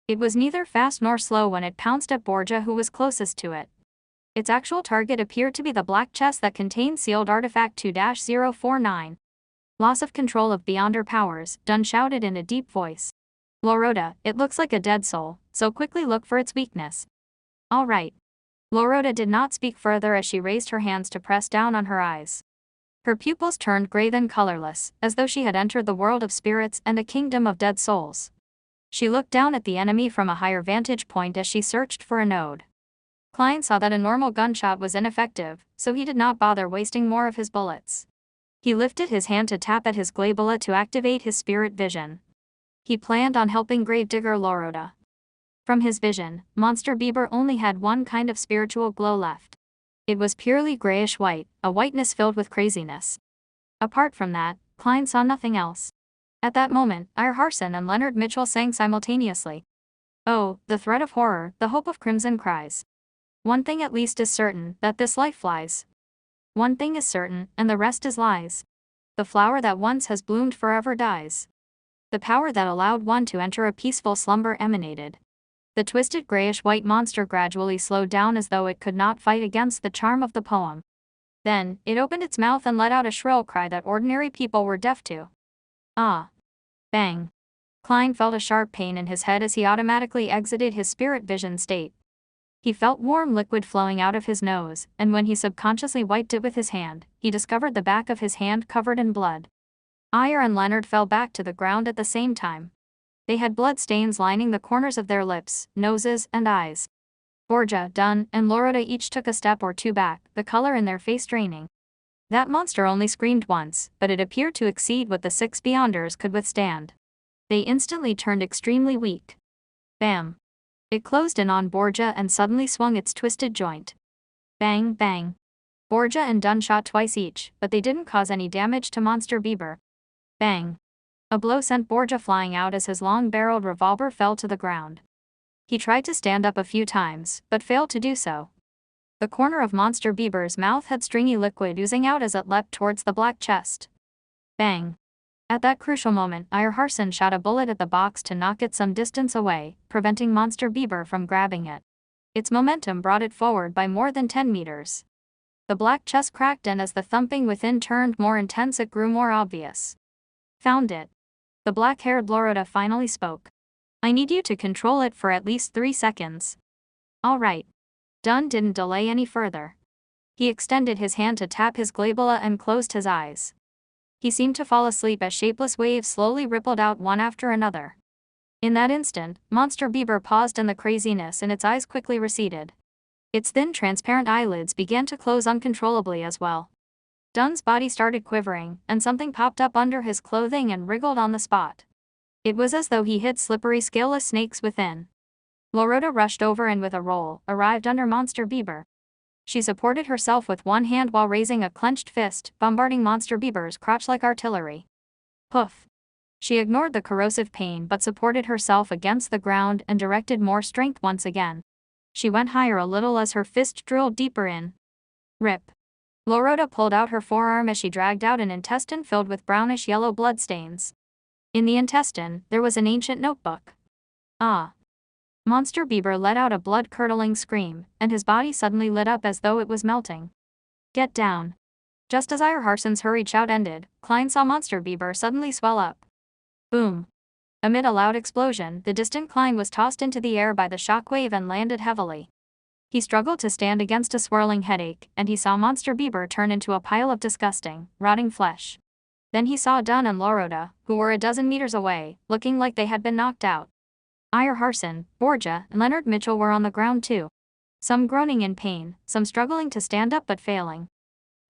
It was neither fast nor slow when it pounced at Borgia, who was closest to it. Its actual target appeared to be the black chest that contained sealed artifact 2-049. Loss of control of beyond her powers, Dunn shouted in a deep voice. Lorota, it looks like a dead soul, so quickly look for its weakness. All right. Lorota did not speak further as she raised her hands to press down on her eyes. Her pupils turned gray then colorless, as though she had entered the world of spirits and a kingdom of dead souls. She looked down at the enemy from a higher vantage point as she searched for a node. Klein saw that a normal gunshot was ineffective, so he did not bother wasting more of his bullets. He lifted his hand to tap at his glabella to activate his spirit vision. He planned on helping gravedigger Lorota. From his vision, Monster Bieber only had one kind of spiritual glow left. It was purely grayish-white, a whiteness filled with craziness. Apart from that, Klein saw nothing else. At that moment, Ire Harson and Leonard Mitchell sang simultaneously. Oh, the threat of horror, the hope of crimson cries. One thing at least is certain, that this life flies. One thing is certain, and the rest is lies. The flower that once has bloomed forever dies. The power that allowed one to enter a peaceful slumber emanated. The twisted grayish-white monster gradually slowed down as though it could not fight against the charm of the poem. Then, it opened its mouth and let out a shrill cry that ordinary people were deaf to. Ah! Bang! Klein felt a sharp pain in his head as he automatically exited his spirit vision state. He felt warm liquid flowing out of his nose, and when he subconsciously wiped it with his hand, he discovered the back of his hand covered in blood. Ire and Leonard fell back to the ground at the same time. They had blood stains lining the corners of their lips, noses, and eyes. Borgia, Dunn, and Lorota each took a step or two back, the color in their face draining. That monster only screamed once, but it appeared to exceed what the 6 Beyonders could withstand. They instantly turned extremely weak. Bam! It closed in on Borgia and suddenly swung its twisted joint. Bang, bang. Borgia and Dunn shot twice each, but they didn't cause any damage to Monster Bieber. Bang. A blow sent Borgia flying out as his long-barreled revolver fell to the ground. He tried to stand up a few times, but failed to do so. The corner of Monster Bieber's mouth had stringy liquid oozing out as it leapt towards the black chest. Bang. At that crucial moment, Ire Harson shot a bullet at the box to knock it some distance away, preventing Monster Bieber from grabbing it. Its momentum brought it forward by more than 10 meters. The black chest cracked, and as the thumping within turned more intense, it grew more obvious. Found it. The black-haired Lorota finally spoke. I need you to control it for at least 3 seconds. All right. Dunn didn't delay any further. He extended his hand to tap his glabella and closed his eyes. He seemed to fall asleep as shapeless waves slowly rippled out one after another. In that instant, Monster Bieber paused and the craziness in its eyes quickly receded. Its thin transparent eyelids began to close uncontrollably as well. Dunn's body started quivering, and something popped up under his clothing and wriggled on the spot. It was as though he hid slippery scaleless snakes within. Lorota rushed over and with a roll, arrived under Monster Bieber. She supported herself with one hand while raising a clenched fist, bombarding Monster Bieber's crotch like artillery. Poof! She ignored the corrosive pain but supported herself against the ground and directed more strength once again. She went higher a little as her fist drilled deeper in. Rip! Lorota pulled out her forearm as she dragged out an intestine filled with brownish-yellow bloodstains. In the intestine, there was an ancient notebook. Ah! Monster Bieber let out a blood-curdling scream, and his body suddenly lit up as though it was melting. Get down! Just as Ire Harson's hurried shout ended, Klein saw Monster Bieber suddenly swell up. Boom! Amid a loud explosion, the distant Klein was tossed into the air by the shockwave and landed heavily. He struggled to stand against a swirling headache, and he saw Monster Bieber turn into a pile of disgusting, rotting flesh. Then he saw Dunn and Lorota, who were a dozen meters away, looking like they had been knocked out. Ire Harson, Borgia, and Leonard Mitchell were on the ground too. Some groaning in pain, some struggling to stand up but failing.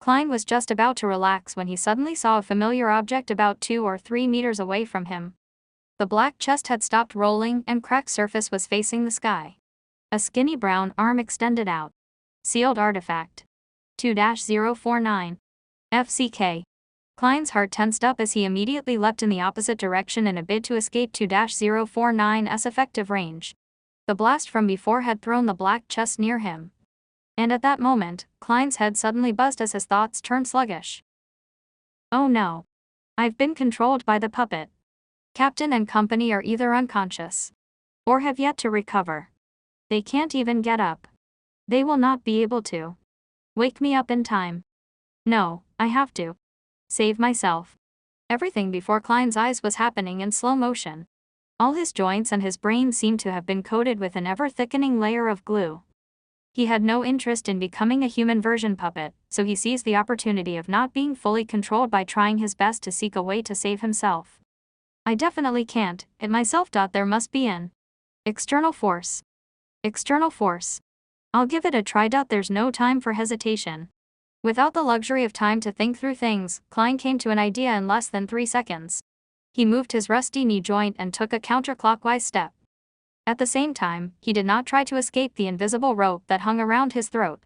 Klein was just about to relax when he suddenly saw a familiar object about 2 or 3 meters away from him. The black chest had stopped rolling and cracked surface was facing the sky. A skinny brown arm extended out. Sealed artifact. 2-049. FCK. Klein's heart tensed up as he immediately leapt in the opposite direction in a bid to escape 2-049's effective range. The blast from before had thrown the black chest near him. And at that moment, Klein's head suddenly buzzed as his thoughts turned sluggish. Oh no. I've been controlled by the puppet. Captain and company are either unconscious or have yet to recover. They can't even get up. They will not be able to wake me up in time. No, I have to save myself. Everything before Klein's eyes was happening in slow motion. All his joints and his brain seemed to have been coated with an ever-thickening layer of glue. He had no interest in becoming a human version puppet, so he seized the opportunity of not being fully controlled by trying his best to seek a way to save himself. I definitely can't, it myself. There must be an external force. External force. I'll give it a try. There's no time for hesitation. Without the luxury of time to think through things, Klein came to an idea in less than 3 seconds. He moved his rusty knee joint and took a counterclockwise step. At the same time, he did not try to escape the invisible rope that hung around his throat.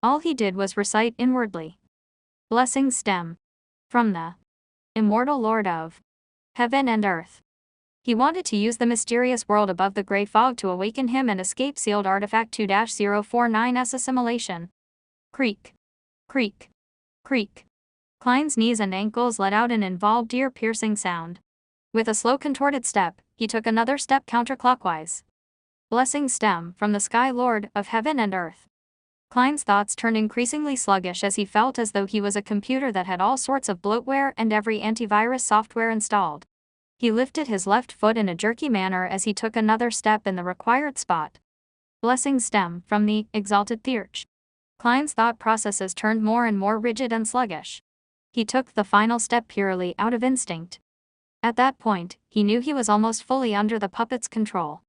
All he did was recite inwardly. Blessings stem from the immortal Lord of heaven and earth. He wanted to use the mysterious world above the gray fog to awaken him and escape sealed artifact 2-049's assimilation. Creak. Creak. Creak. Klein's knees and ankles let out an involved ear-piercing sound. With a slow contorted step, he took another step counterclockwise. Blessings stem from the Sky Lord of heaven and earth. Klein's thoughts turned increasingly sluggish as he felt as though he was a computer that had all sorts of bloatware and every antivirus software installed. He lifted his left foot in a jerky manner as he took another step in the required spot. Blessings stem from the exalted Theurge. Klein's thought processes turned more and more rigid and sluggish. He took the final step purely out of instinct. At that point, he knew he was almost fully under the puppet's control.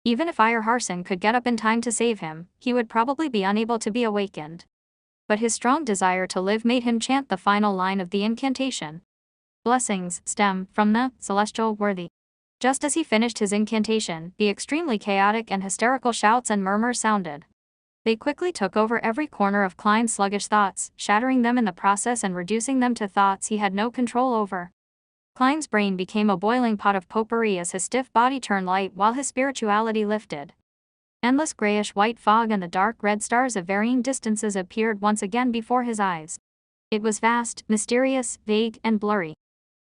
Even if Harson could get up in time to save him, he would probably be unable to be awakened. But his strong desire to live made him chant the final line of the incantation. Blessings stem from the celestial worthy. Just as he finished his incantation, the extremely chaotic and hysterical shouts and murmurs sounded. They quickly took over every corner of Klein's sluggish thoughts, shattering them in the process and reducing them to thoughts he had no control over. Klein's brain became a boiling pot of potpourri as his stiff body turned light while his spirituality lifted. Endless grayish-white fog and the dark red stars of varying distances appeared once again before his eyes. It was vast, mysterious, vague, and blurry.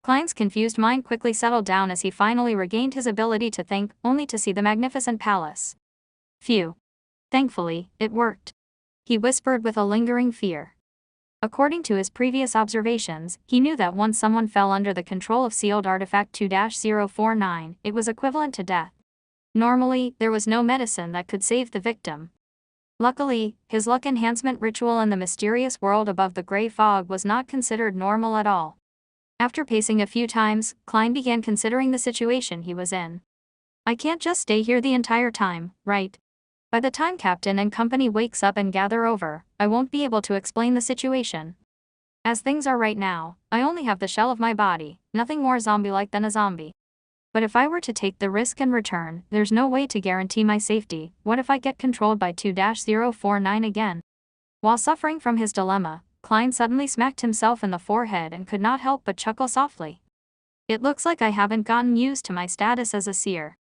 Klein's confused mind quickly settled down as he finally regained his ability to think, only to see the magnificent palace. Phew. Thankfully, it worked. He whispered with a lingering fear. According to his previous observations, he knew that once someone fell under the control of sealed artifact 2-049, it was equivalent to death. Normally, there was no medicine that could save the victim. Luckily, his luck enhancement ritual in the mysterious world above the gray fog was not considered normal at all. After pacing a few times, Klein began considering the situation he was in. I can't just stay here the entire time, right? By the time Captain and company wakes up and gather over, I won't be able to explain the situation. As things are right now, I only have the shell of my body, nothing more zombie-like than a zombie. But if I were to take the risk and return, there's no way to guarantee my safety. What if I get controlled by 2-049 again? While suffering from his dilemma, Klein suddenly smacked himself in the forehead and could not help but chuckle softly. It looks like I haven't gotten used to my status as a seer.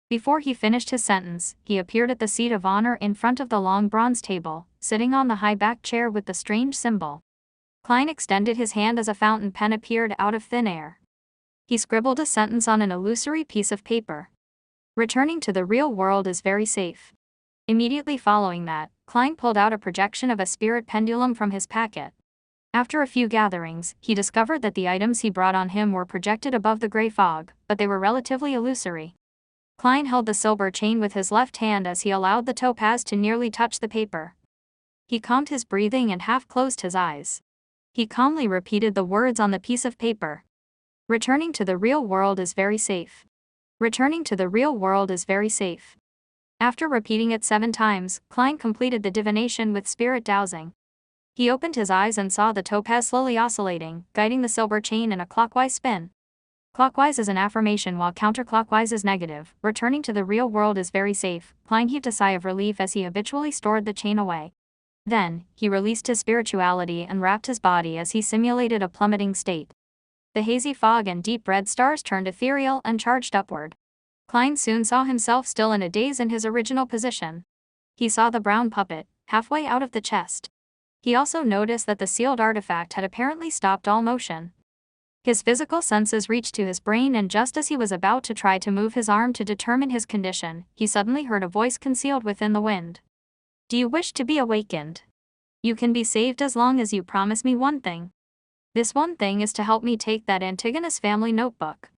Before he finished his sentence, he appeared at the seat of honor in front of the long bronze table, sitting on the high-backed chair with the strange symbol. Klein extended his hand as a fountain pen appeared out of thin air. He scribbled a sentence on an illusory piece of paper. Returning to the real world is very safe. Immediately following that, Klein pulled out a projection of a spirit pendulum from his packet. After a few gatherings, he discovered that the items he brought on him were projected above the gray fog, but they were relatively illusory. Klein held the silver chain with his left hand as he allowed the topaz to nearly touch the paper. He calmed his breathing and half-closed his eyes. He calmly repeated the words on the piece of paper. Returning to the real world is very safe. Returning to the real world is very safe. After repeating it 7 times, Klein completed the divination with spirit dowsing. He opened his eyes and saw the topaz slowly oscillating, guiding the silver chain in a clockwise spin. Clockwise is an affirmation while counterclockwise is negative. Returning to the real world is very safe. Klein heaved a sigh of relief as he habitually stored the chain away. Then, he released his spirituality and wrapped his body as he simulated a plummeting state. The hazy fog and deep red stars turned ethereal and charged upward. Klein soon saw himself still in a daze in his original position. He saw the brown puppet, halfway out of the chest. He also noticed that the sealed artifact had apparently stopped all motion. His physical senses reached to his brain, and just as he was about to try to move his arm to determine his condition, he suddenly heard a voice concealed within the wind. "Do you wish to be awakened? You can be saved as long as you promise me one thing. This one thing is to help me take that Antigonus family notebook.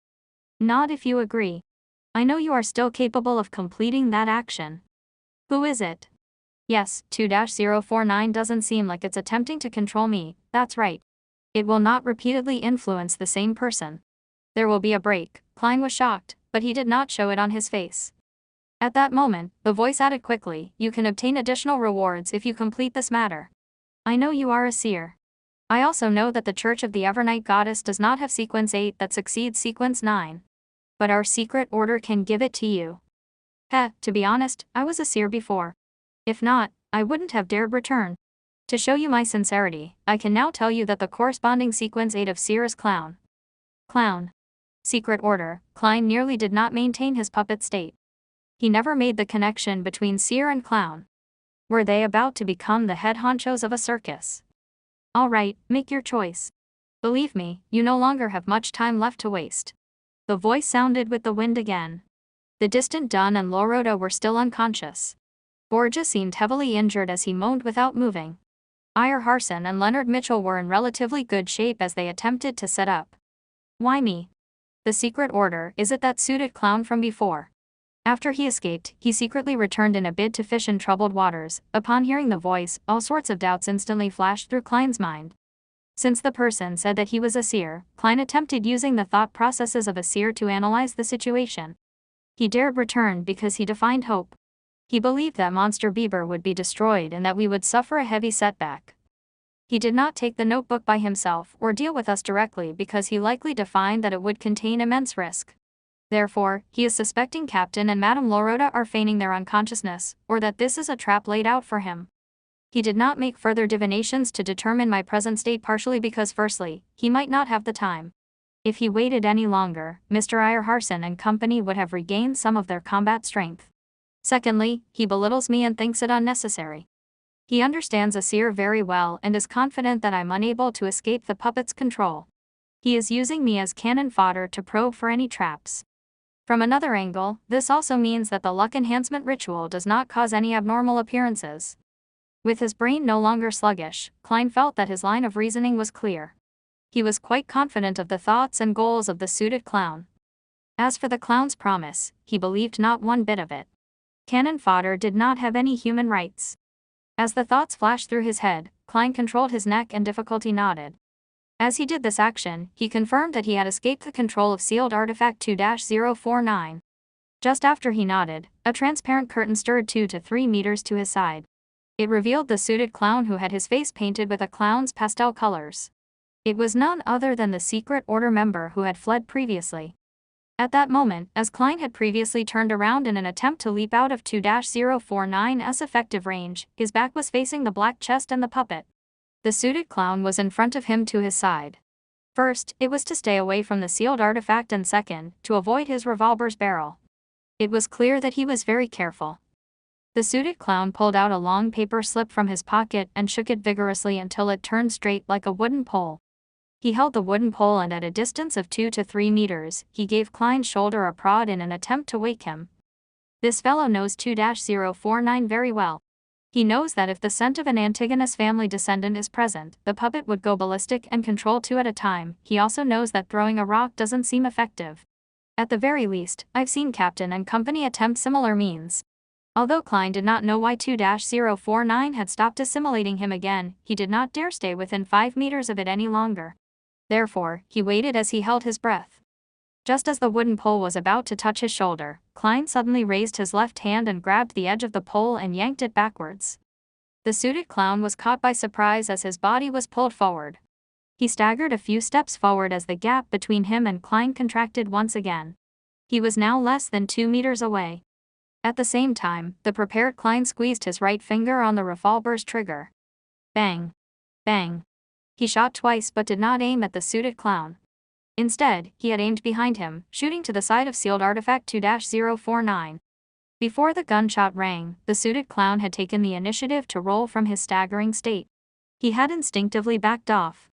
Nod if you agree. I know you are still capable of completing that action. Who is it?" "Yes, 2-049 doesn't seem like it's attempting to control me, that's right. It will not repeatedly influence the same person. There will be a break." Klein was shocked, but he did not show it on his face. At that moment, the voice added quickly, "You can obtain additional rewards if you complete this matter. I know you are a seer. I also know that the Church of the Evernight Goddess does not have sequence 8 that succeeds sequence 9. But our secret order can give it to you." To be honest, I was a seer before. If not, I wouldn't have dared return. To show you my sincerity, I can now tell you that the corresponding sequence 8 of seer is clown. Clown. Secret order. Klein nearly did not maintain his puppet state. He never made the connection between seer and clown. Were they about to become the head honchos of a circus? All right, make your choice. Believe me, you no longer have much time left to waste. The voice sounded with the wind again. The distant Dunn and Loroda were still unconscious. Borgia seemed heavily injured as he moaned without moving. Iyer Harson and Leonard Mitchell were in relatively good shape as they attempted to sit up. Why me? The secret order, is it that suited clown from before? After he escaped, he secretly returned in a bid to fish in troubled waters. Upon hearing the voice, all sorts of doubts instantly flashed through Klein's mind. Since the person said that he was a seer, Klein attempted using the thought processes of a seer to analyze the situation. He dared return because he defined hope. He believed that Monster Bieber would be destroyed and that we would suffer a heavy setback. He did not take the notebook by himself or deal with us directly because he likely defined that it would contain immense risk. Therefore, he is suspecting Captain and Madame Loroda are feigning their unconsciousness, or that this is a trap laid out for him. He did not make further divinations to determine my present state, partially because firstly, he might not have the time. If he waited any longer, Mr. Iyer Harson and company would have regained some of their combat strength. Secondly, he belittles me and thinks it unnecessary. He understands a seer very well and is confident that I'm unable to escape the puppet's control. He is using me as cannon fodder to probe for any traps. From another angle, this also means that the luck enhancement ritual does not cause any abnormal appearances. With his brain no longer sluggish, Klein felt that his line of reasoning was clear. He was quite confident of the thoughts and goals of the suited clown. As for the clown's promise, he believed not one bit of it. Cannon fodder did not have any human rights. As the thoughts flashed through his head, Klein controlled his neck and difficulty nodded. As he did this action, he confirmed that he had escaped the control of sealed artifact 2-049. Just after he nodded, a transparent curtain stirred 2 to 3 meters to his side. It revealed the suited clown who had his face painted with a clown's pastel colors. It was none other than the secret order member who had fled previously. At that moment, as Klein had previously turned around in an attempt to leap out of 2-049's effective range, his back was facing the black chest and the puppet. The suited clown was in front of him to his side. First, it was to stay away from the sealed artifact, and second, to avoid his revolver's barrel. It was clear that he was very careful. The suited clown pulled out a long paper slip from his pocket and shook it vigorously until it turned straight like a wooden pole. He held the wooden pole and at a distance of 2 to 3 meters, he gave Klein's shoulder a prod in an attempt to wake him. This fellow knows 2-049 very well. He knows that if the scent of an Antigonus family descendant is present, the puppet would go ballistic and control 2 at a time. He also knows that throwing a rock doesn't seem effective. At the very least, I've seen Captain and company attempt similar means. Although Klein did not know why 2-049 had stopped assimilating him again, he did not dare stay within 5 meters of it any longer. Therefore, he waited as he held his breath. Just as the wooden pole was about to touch his shoulder, Klein suddenly raised his left hand and grabbed the edge of the pole and yanked it backwards. The suited clown was caught by surprise as his body was pulled forward. He staggered a few steps forward as the gap between him and Klein contracted once again. He was now less than 2 meters away. At the same time, the prepared Klein squeezed his right finger on the revolver's trigger. Bang. Bang. He shot twice but did not aim at the suited clown. Instead, he had aimed behind him, shooting to the side of sealed artifact 2-049. Before the gunshot rang, the suited clown had taken the initiative to roll from his staggering state. He had instinctively backed off.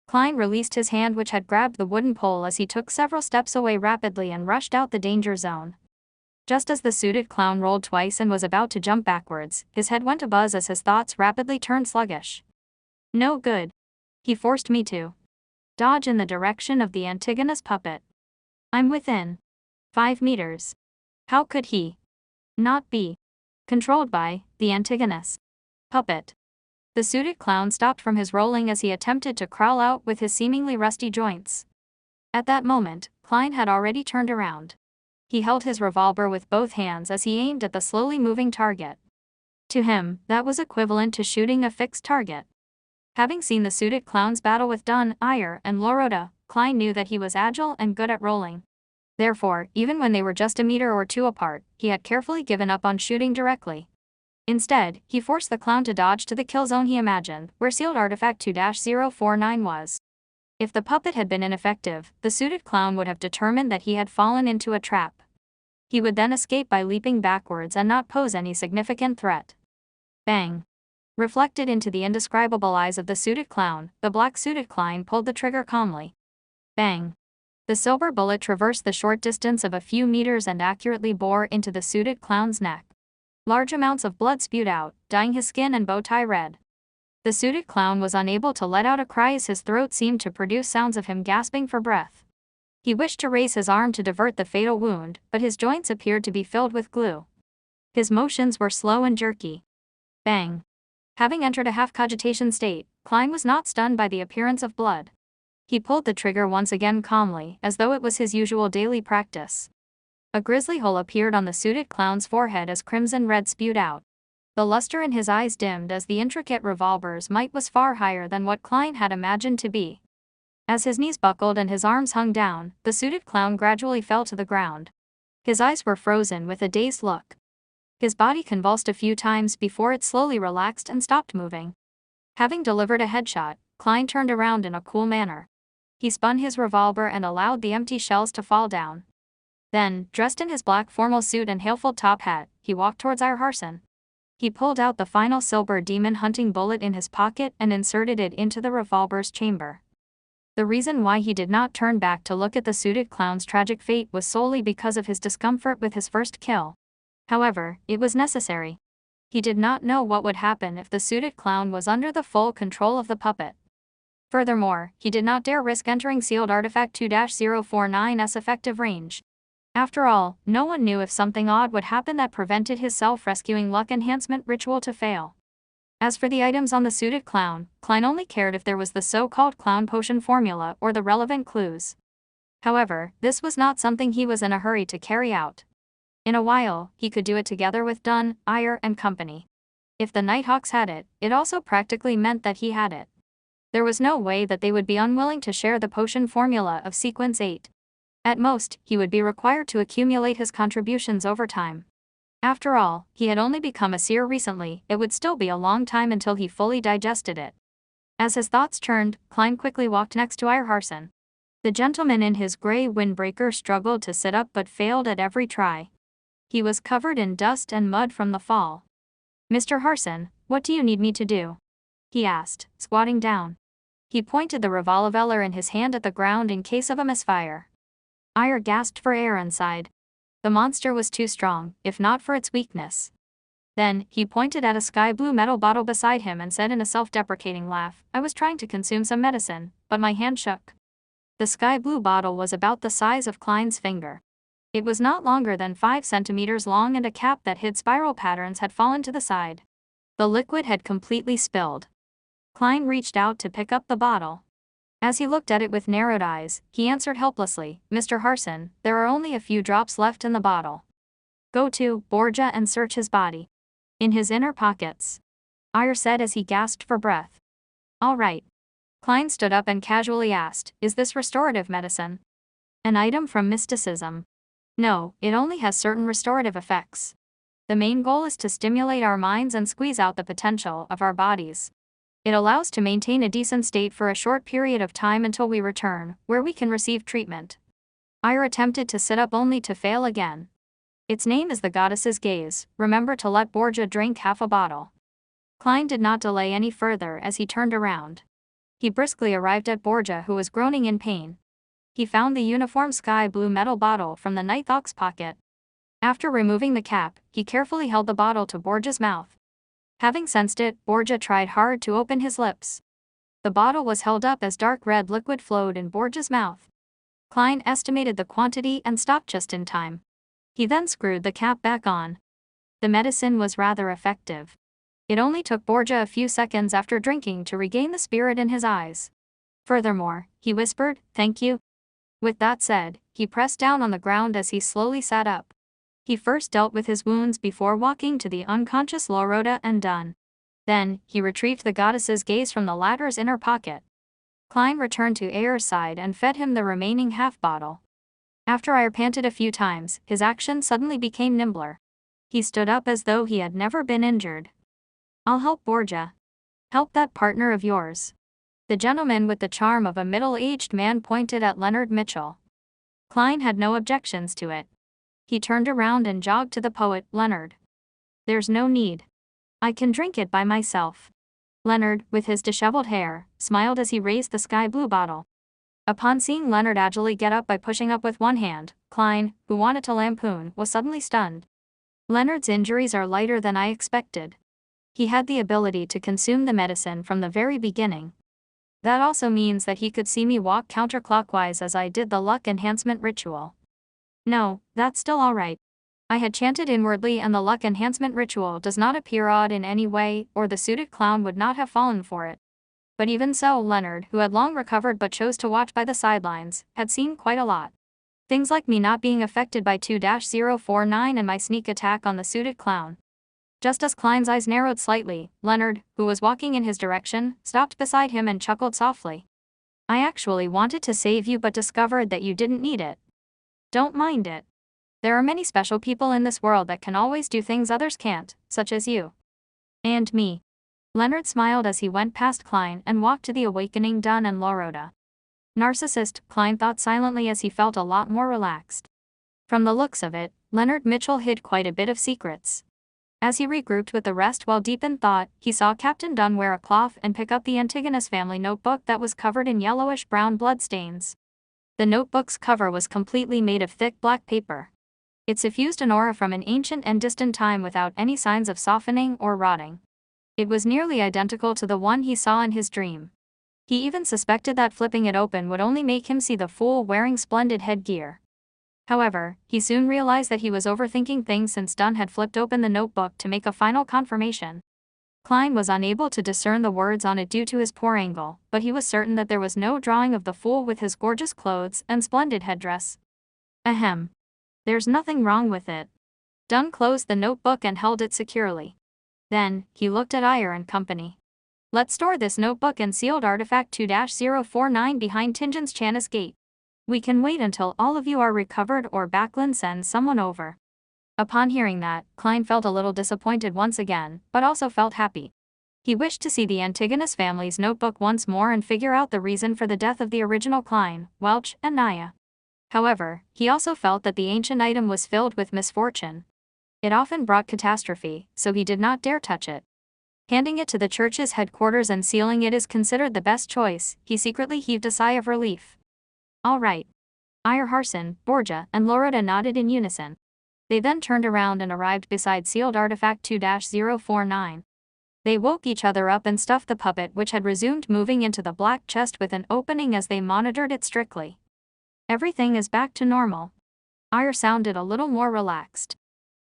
Klein released his hand which had grabbed the wooden pole as he took several steps away rapidly and rushed out the danger zone. Just as the suited clown rolled twice and was about to jump backwards, his head went abuzz as his thoughts rapidly turned sluggish. No good. He forced me to dodge in the direction of the Antigonus puppet. I'm within 5 meters. How could he not be controlled by the Antigonus puppet? The suited clown stopped from his rolling as he attempted to crawl out with his seemingly rusty joints. At that moment, Klein had already turned around. He held his revolver with both hands as he aimed at the slowly moving target. To him, that was equivalent to shooting a fixed target. Having seen the suited clown's battle with Dunn, Iyer, and Lorota, Klein knew that he was agile and good at rolling. Therefore, even when they were just a meter or two apart, he had carefully given up on shooting directly. Instead, he forced the clown to dodge to the kill zone he imagined, where sealed artifact 2-049 was. If the puppet had been ineffective, the suited clown would have determined that he had fallen into a trap. He would then escape by leaping backwards and not pose any significant threat. Bang. Reflected into the indescribable eyes of the suited clown, the black-suited Klein pulled the trigger calmly. Bang. The silver bullet traversed the short distance of a few meters and accurately bore into the suited clown's neck. Large amounts of blood spewed out, dyeing his skin and bow tie red. The suited clown was unable to let out a cry as his throat seemed to produce sounds of him gasping for breath. He wished to raise his arm to divert the fatal wound, but his joints appeared to be filled with glue. His motions were slow and jerky. Bang. Having entered a half-cogitation state, Klein was not stunned by the appearance of blood. He pulled the trigger once again calmly, as though it was his usual daily practice. A grisly hole appeared on the suited clown's forehead as crimson red spewed out. The luster in his eyes dimmed as the intricate revolver's might was far higher than what Klein had imagined to be. As his knees buckled and his arms hung down, the suited clown gradually fell to the ground. His eyes were frozen with a dazed look. His body convulsed a few times before it slowly relaxed and stopped moving. Having delivered a headshot, Klein turned around in a cool manner. He spun his revolver and allowed the empty shells to fall down. Then, dressed in his black formal suit and haleful top hat, he walked towards Harson. He pulled out the final silver demon hunting bullet in his pocket and inserted it into the revolver's chamber. The reason why he did not turn back to look at the suited clown's tragic fate was solely because of his discomfort with his first kill. However, it was necessary. He did not know what would happen if the suited clown was under the full control of the puppet. Furthermore, he did not dare risk entering sealed artifact 2-049's effective range. After all, no one knew if something odd would happen that prevented his self-rescuing luck enhancement ritual to fail. As for the items on the suited clown, Klein only cared if there was the so-called clown potion formula or the relevant clues. However, this was not something he was in a hurry to carry out. In a while, he could do it together with Dunn, Iyer, and company. If the Nighthawks had it, it also practically meant that he had it. There was no way that they would be unwilling to share the potion formula of Sequence 8. At most, he would be required to accumulate his contributions over time. After all, he had only become a seer recently, it would still be a long time until he fully digested it. As his thoughts turned, Klein quickly walked next to Harson. The gentleman in his gray windbreaker struggled to sit up but failed at every try. He was covered in dust and mud from the fall. "Mr. Harson, what do you need me to do?" he asked, squatting down. He pointed the revolver in his hand at the ground in case of a misfire. Iyer gasped for air and sighed. The monster was too strong, if not for its weakness. Then, he pointed at a sky-blue metal bottle beside him and said in a self-deprecating laugh, "I was trying to consume some medicine, but my hand shook." The sky-blue bottle was about the size of Klein's finger. It was not longer than 5 centimeters long and a cap that hid spiral patterns had fallen to the side. The liquid had completely spilled. Klein reached out to pick up the bottle. As he looked at it with narrowed eyes, he answered helplessly, "Mr. Harson, there are only a few drops left in the bottle. Go to Borgia and search his body. In his inner pockets," Iyer said as he gasped for breath. "All right." Klein stood up and casually asked, "Is this restorative medicine? An item from mysticism?" "No, it only has certain restorative effects. The main goal is to stimulate our minds and squeeze out the potential of our bodies." It allows to maintain a decent state for a short period of time until we return, where we can receive treatment. Ire attempted to sit up only to fail again. Its name is the goddess's gaze. Remember to let Borgia drink half a bottle. Klein did not delay any further as he turned around. He briskly arrived at Borgia, who was groaning in pain. He found the uniform sky blue metal bottle from the night hawk's pocket. After removing the cap, he carefully held the bottle to Borgia's mouth. Having sensed it, Borgia tried hard to open his lips. The bottle was held up as dark red liquid flowed in Borgia's mouth. Klein estimated the quantity and stopped just in time. He then screwed the cap back on. The medicine was rather effective. It only took Borgia a few seconds after drinking to regain the spirit in his eyes. Furthermore, he whispered, "Thank you." With that said, he pressed down on the ground as he slowly sat up. He first dealt with his wounds before walking to the unconscious Loroda and Dunn. Then, he retrieved the goddess's gaze from the latter's inner pocket. Klein returned to Ayer's side and fed him the remaining half-bottle. After Ayer panted a few times, his action suddenly became nimbler. He stood up as though he had never been injured. "I'll help Borgia." "Help that partner of yours." The gentleman with the charm of a middle-aged man pointed at Leonard Mitchell. Klein had no objections to it. He turned around and jogged to the poet, "Leonard. There's no need. I can drink it by myself." Leonard, with his disheveled hair, smiled as he raised the sky blue bottle. Upon seeing Leonard agilely get up by pushing up with one hand, Klein, who wanted to lampoon, was suddenly stunned. "Leonard's injuries are lighter than I expected. He had the ability to consume the medicine from the very beginning. That also means that he could see me walk counterclockwise as I did the luck enhancement ritual. No, that's still alright. I had chanted inwardly and the luck enhancement ritual does not appear odd in any way, or the suited clown would not have fallen for it." But even so, Leonard, who had long recovered but chose to watch by the sidelines, had seen quite a lot. Things like me not being affected by 2-049 and my sneak attack on the suited clown. Just as Klein's eyes narrowed slightly, Leonard, who was walking in his direction, stopped beside him and chuckled softly. "I actually wanted to save you but discovered that you didn't need it. Don't mind it. There are many special people in this world that can always do things others can't, such as you. And me." Leonard smiled as he went past Klein and walked to the awakening Dunn and Loroda. Narcissist, Klein thought silently as he felt a lot more relaxed. From the looks of it, Leonard Mitchell hid quite a bit of secrets. As he regrouped with the rest while deep in thought, he saw Captain Dunn wear a cloth and pick up the Antigonus family notebook that was covered in yellowish-brown bloodstains. The notebook's cover was completely made of thick black paper. It suffused an aura from an ancient and distant time without any signs of softening or rotting. It was nearly identical to the one he saw in his dream. He even suspected that flipping it open would only make him see the fool wearing splendid headgear. However, he soon realized that he was overthinking things since Dunn had flipped open the notebook to make a final confirmation. Klein was unable to discern the words on it due to his poor angle, but he was certain that there was no drawing of the fool with his gorgeous clothes and splendid headdress. Ahem. There's nothing wrong with it. Dunn closed the notebook and held it securely. Then, he looked at Ayer and company. "Let's store this notebook and sealed artifact 2-049 behind Tingen's Chanis gate. We can wait until all of you are recovered or Backlund sends someone over." Upon hearing that, Klein felt a little disappointed once again, but also felt happy. He wished to see the Antigonus family's notebook once more and figure out the reason for the death of the original Klein, Welch, and Naya. However, he also felt that the ancient item was filled with misfortune. It often brought catastrophe, so he did not dare touch it. Handing it to the church's headquarters and sealing it is considered the best choice. He secretly heaved a sigh of relief. "All right." Ayer Harson, Borgia, and Loroda nodded in unison. They then turned around and arrived beside sealed artifact 2-049. They woke each other up and stuffed the puppet, which had resumed moving, into the black chest with an opening as they monitored it strictly. "Everything is back to normal." Ayer sounded a little more relaxed.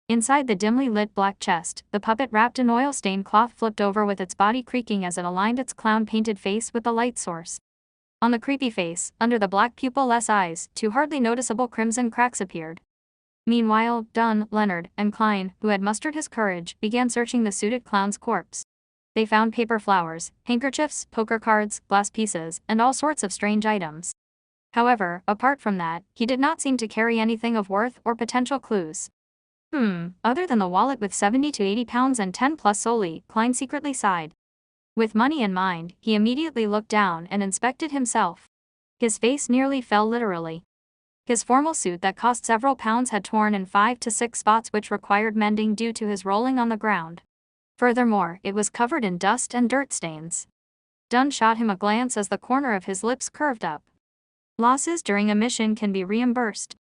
Inside the dimly lit black chest, the puppet wrapped in oil-stained cloth flipped over with its body creaking as it aligned its clown-painted face with the light source. On the creepy face, under the black pupil-less eyes, two hardly noticeable crimson cracks appeared. Meanwhile, Dunn, Leonard, and Klein, who had mustered his courage, began searching the suited clown's corpse. They found paper flowers, handkerchiefs, poker cards, glass pieces, and all sorts of strange items. However, apart from that, he did not seem to carry anything of worth or potential clues. Other than the wallet with 70 to 80 pounds and 10 plus solely, Klein secretly sighed. With money in mind, he immediately looked down and inspected himself. His face nearly fell literally. His formal suit that cost several pounds had torn in 5 to 6 spots which required mending due to his rolling on the ground. Furthermore, it was covered in dust and dirt stains. Dunn shot him a glance as the corner of his lips curved up. Losses during a mission can be reimbursed.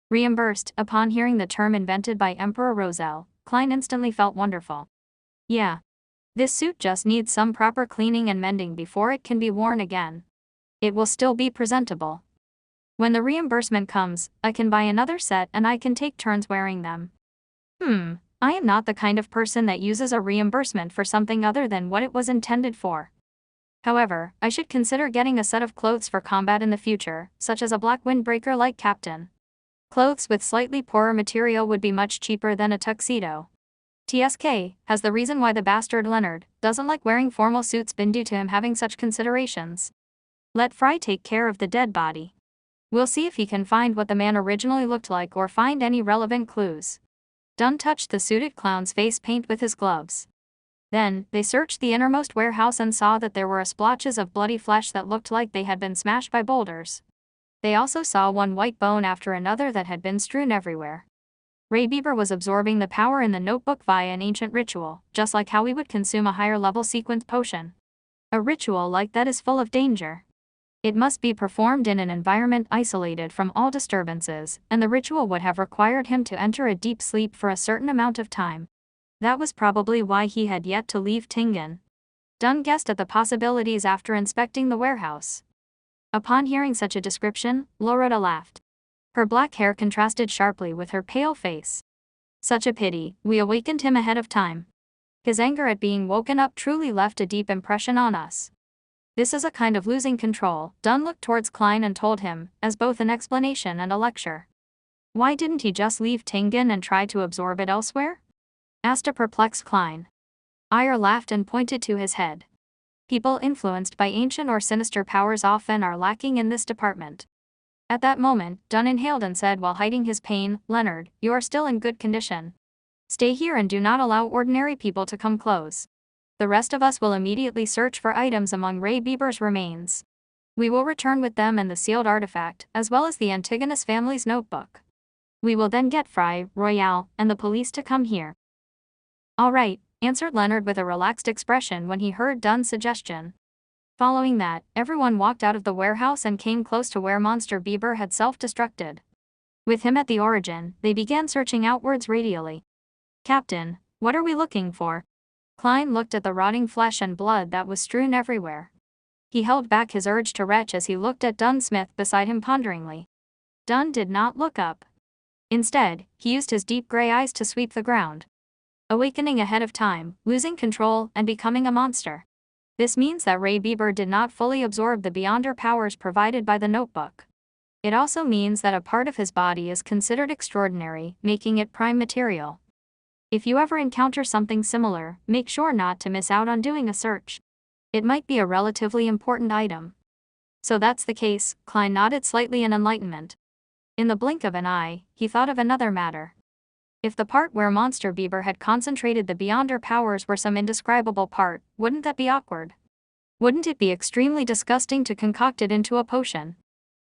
Reimbursed, upon hearing the term invented by Emperor Roselle, Klein instantly felt wonderful. Yeah. This suit just needs some proper cleaning and mending before it can be worn again. It will still be presentable. When the reimbursement comes, I can buy another set and I can take turns wearing them. I am not the kind of person that uses a reimbursement for something other than what it was intended for. However, I should consider getting a set of clothes for combat in the future, such as a black windbreaker like Captain. Clothes with slightly poorer material would be much cheaper than a tuxedo. TSK has the reason why the bastard Leonard doesn't like wearing formal suits been due to him having such considerations. Let Fry take care of the dead body. We'll see if he can find what the man originally looked like or find any relevant clues. Dunn touched the suited clown's face paint with his gloves. Then, they searched the innermost warehouse and saw that there were splotches of bloody flesh that looked like they had been smashed by boulders. They also saw one white bone after another that had been strewn everywhere. Ray Bieber was absorbing the power in the notebook via an ancient ritual, just like how we would consume a higher-level sequence potion. A ritual like that is full of danger. It must be performed in an environment isolated from all disturbances, and the ritual would have required him to enter a deep sleep for a certain amount of time. That was probably why he had yet to leave Tingen. Dunn guessed at the possibilities after inspecting the warehouse. Upon hearing such a description, Loretta laughed. Her black hair contrasted sharply with her pale face. Such a pity, we awakened him ahead of time. His anger at being woken up truly left a deep impression on us. This is a kind of losing control, Dunn looked towards Klein and told him, as both an explanation and a lecture. Why didn't he just leave Tingen and try to absorb it elsewhere? Asked a perplexed Klein. Iyer laughed and pointed to his head. People influenced by ancient or sinister powers often are lacking in this department. At that moment, Dunn inhaled and said while hiding his pain, Leonard, you are still in good condition. Stay here and do not allow ordinary people to come close. The rest of us will immediately search for items among Ray Bieber's remains. We will return with them and the sealed artifact, as well as the Antigonus family's notebook. We will then get Fry, Royale, and the police to come here. All right, answered Leonard with a relaxed expression when he heard Dunn's suggestion. Following that, everyone walked out of the warehouse and came close to where Monster Bieber had self-destructed. With him at the origin, they began searching outwards radially. Captain, what are we looking for? Klein looked at the rotting flesh and blood that was strewn everywhere. He held back his urge to retch as he looked at Dunn Smith beside him ponderingly. Dunn did not look up. Instead, he used his deep gray eyes to sweep the ground. Awakening ahead of time, losing control, and becoming a monster. This means that Ray Bieber did not fully absorb the beyonder powers provided by the notebook. It also means that a part of his body is considered extraordinary, making it prime material. If you ever encounter something similar, make sure not to miss out on doing a search. It might be a relatively important item. So that's the case, Klein nodded slightly in enlightenment. In the blink of an eye, he thought of another matter. If the part where Monster Bieber had concentrated the beyonder powers were some indescribable part, wouldn't that be awkward? Wouldn't it be extremely disgusting to concoct it into a potion?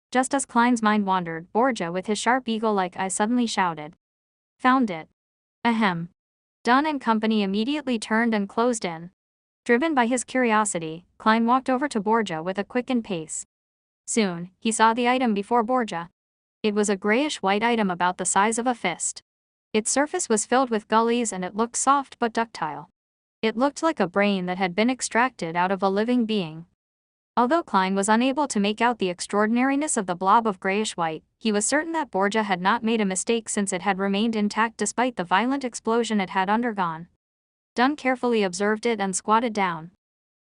Just as Klein's mind wandered, Borgia with his sharp eagle-like eye suddenly shouted. Found it. Ahem. Dunn and company immediately turned and closed in. Driven by his curiosity, Klein walked over to Borgia with a quickened pace. Soon, he saw the item before Borgia. It was a grayish-white item about the size of a fist. Its surface was filled with gullies and it looked soft but ductile. It looked like a brain that had been extracted out of a living being. Although Klein was unable to make out the extraordinariness of the blob of grayish-white, he was certain that Borgia had not made a mistake since it had remained intact despite the violent explosion it had undergone. Dunn carefully observed it and squatted down.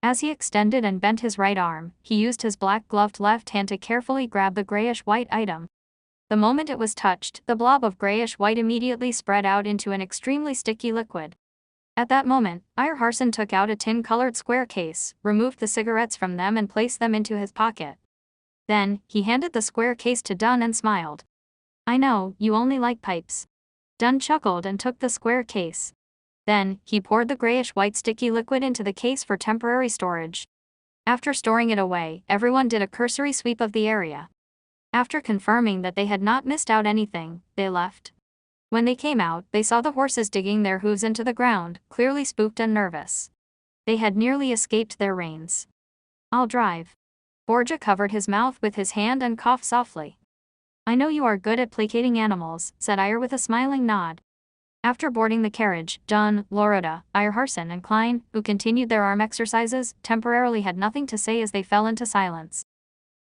As he extended and bent his right arm, he used his black-gloved left hand to carefully grab the grayish-white item. The moment it was touched, the blob of grayish-white immediately spread out into an extremely sticky liquid. At that moment, Iyer Harson took out a tin-colored square case, removed the cigarettes from them and placed them into his pocket. Then, he handed the square case to Dunn and smiled. I know, you only like pipes. Dunn chuckled and took the square case. Then, he poured the grayish-white sticky liquid into the case for temporary storage. After storing it away, everyone did a cursory sweep of the area. After confirming that they had not missed out anything, they left. When they came out, they saw the horses digging their hooves into the ground, clearly spooked and nervous. They had nearly escaped their reins. "I'll drive." Borgia covered his mouth with his hand and coughed softly. "I know you are good at placating animals," said Iyer with a smiling nod. After boarding the carriage, John, Loretta, Iyer Harson and Klein, who continued their arm exercises, temporarily had nothing to say as they fell into silence.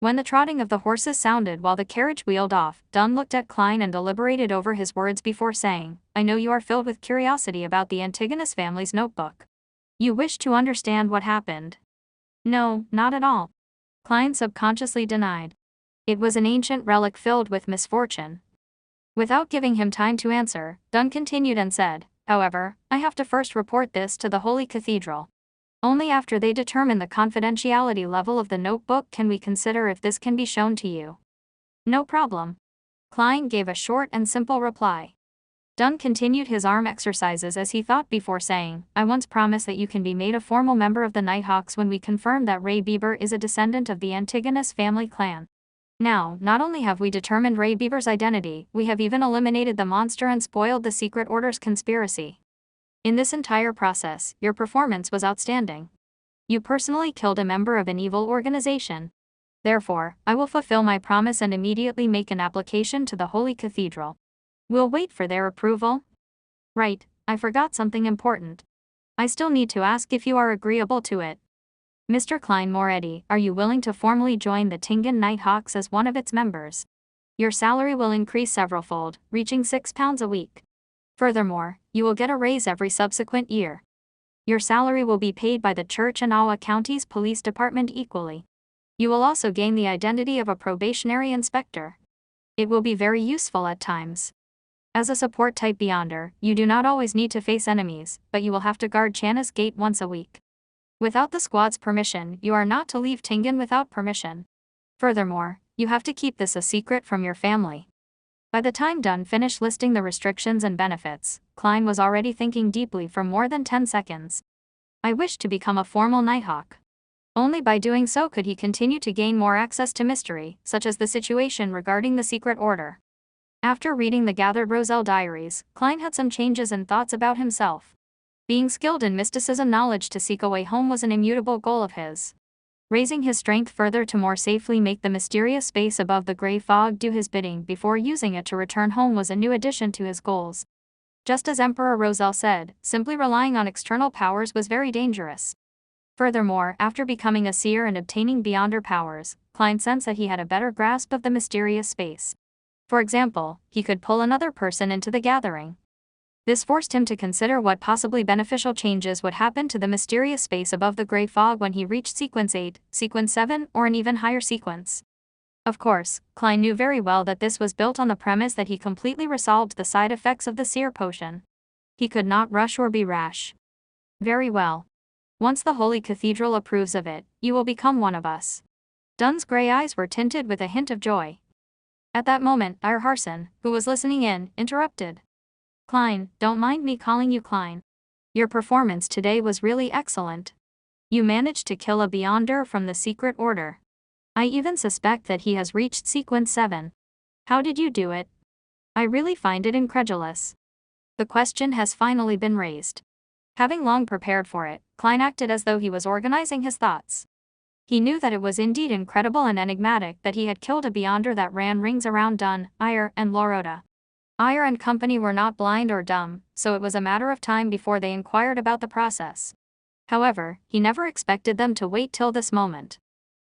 When the trotting of the horses sounded while the carriage wheeled off, Dunn looked at Klein and deliberated over his words before saying, "I know you are filled with curiosity about the Antigonus family's notebook. You wish to understand what happened." "No, not at all," Klein subconsciously denied. "It was an ancient relic filled with misfortune." Without giving him time to answer, Dunn continued and said, "However, I have to first report this to the Holy Cathedral. Only after they determine the confidentiality level of the notebook can we consider if this can be shown to you." "No problem." Klein gave a short and simple reply. Dunn continued his arm exercises as he thought before saying, "I once promised that you can be made a formal member of the Nighthawks when we confirm that Ray Bieber is a descendant of the Antigonus family clan. Now, not only have we determined Ray Bieber's identity, we have even eliminated the monster and spoiled the Secret Order's conspiracy. In this entire process, your performance was outstanding. You personally killed a member of an evil organization. Therefore, I will fulfill my promise and immediately make an application to the Holy Cathedral. We'll wait for their approval." "Right, I forgot something important. I still need to ask if you are agreeable to it. Mr. Klein Moretti, are you willing to formally join the Tingan Nighthawks as one of its members? Your salary will increase severalfold, reaching £6 a week. Furthermore, you will get a raise every subsequent year. Your salary will be paid by the Church and Awa County's police department equally. You will also gain the identity of a probationary inspector. It will be very useful at times. As a support-type Beyonder, you do not always need to face enemies, but you will have to guard Channa's Gate once a week. Without the squad's permission, you are not to leave Tingan without permission. Furthermore, you have to keep this a secret from your family." By the time Dunn finished listing the restrictions and benefits, Klein was already thinking deeply for more than 10 seconds. "I wish to become a formal Nighthawk. Only by doing so could he continue to gain more access to mystery, such as the situation regarding the Secret Order." After reading the gathered Roselle diaries, Klein had some changes in thoughts about himself. Being skilled in mysticism knowledge to seek a way home was an immutable goal of his. Raising his strength further to more safely make the mysterious space above the gray fog do his bidding before using it to return home was a new addition to his goals. Just as Emperor Roselle said, simply relying on external powers was very dangerous. Furthermore, after becoming a seer and obtaining Beyonder powers, Klein sensed that he had a better grasp of the mysterious space. For example, he could pull another person into the gathering. This forced him to consider what possibly beneficial changes would happen to the mysterious space above the gray fog when he reached Sequence 8, Sequence 7, or an even higher sequence. Of course, Klein knew very well that this was built on the premise that he completely resolved the side effects of the seer potion. He could not rush or be rash. "Very well. Once the Holy Cathedral approves of it, you will become one of us." Dunn's gray eyes were tinted with a hint of joy. At that moment, Iyer Harson, who was listening in, interrupted. "Klein, don't mind me calling you Klein. Your performance today was really excellent. You managed to kill a Beyonder from the Secret Order. I even suspect that he has reached Sequence 7. How did you do it? I really find it incredulous." The question has finally been raised. Having long prepared for it, Klein acted as though he was organizing his thoughts. He knew that it was indeed incredible and enigmatic that he had killed a Beyonder that ran rings around Dunn, Iyer, and Loretta. Iyer and company were not blind or dumb, so it was a matter of time before they inquired about the process. However, he never expected them to wait till this moment.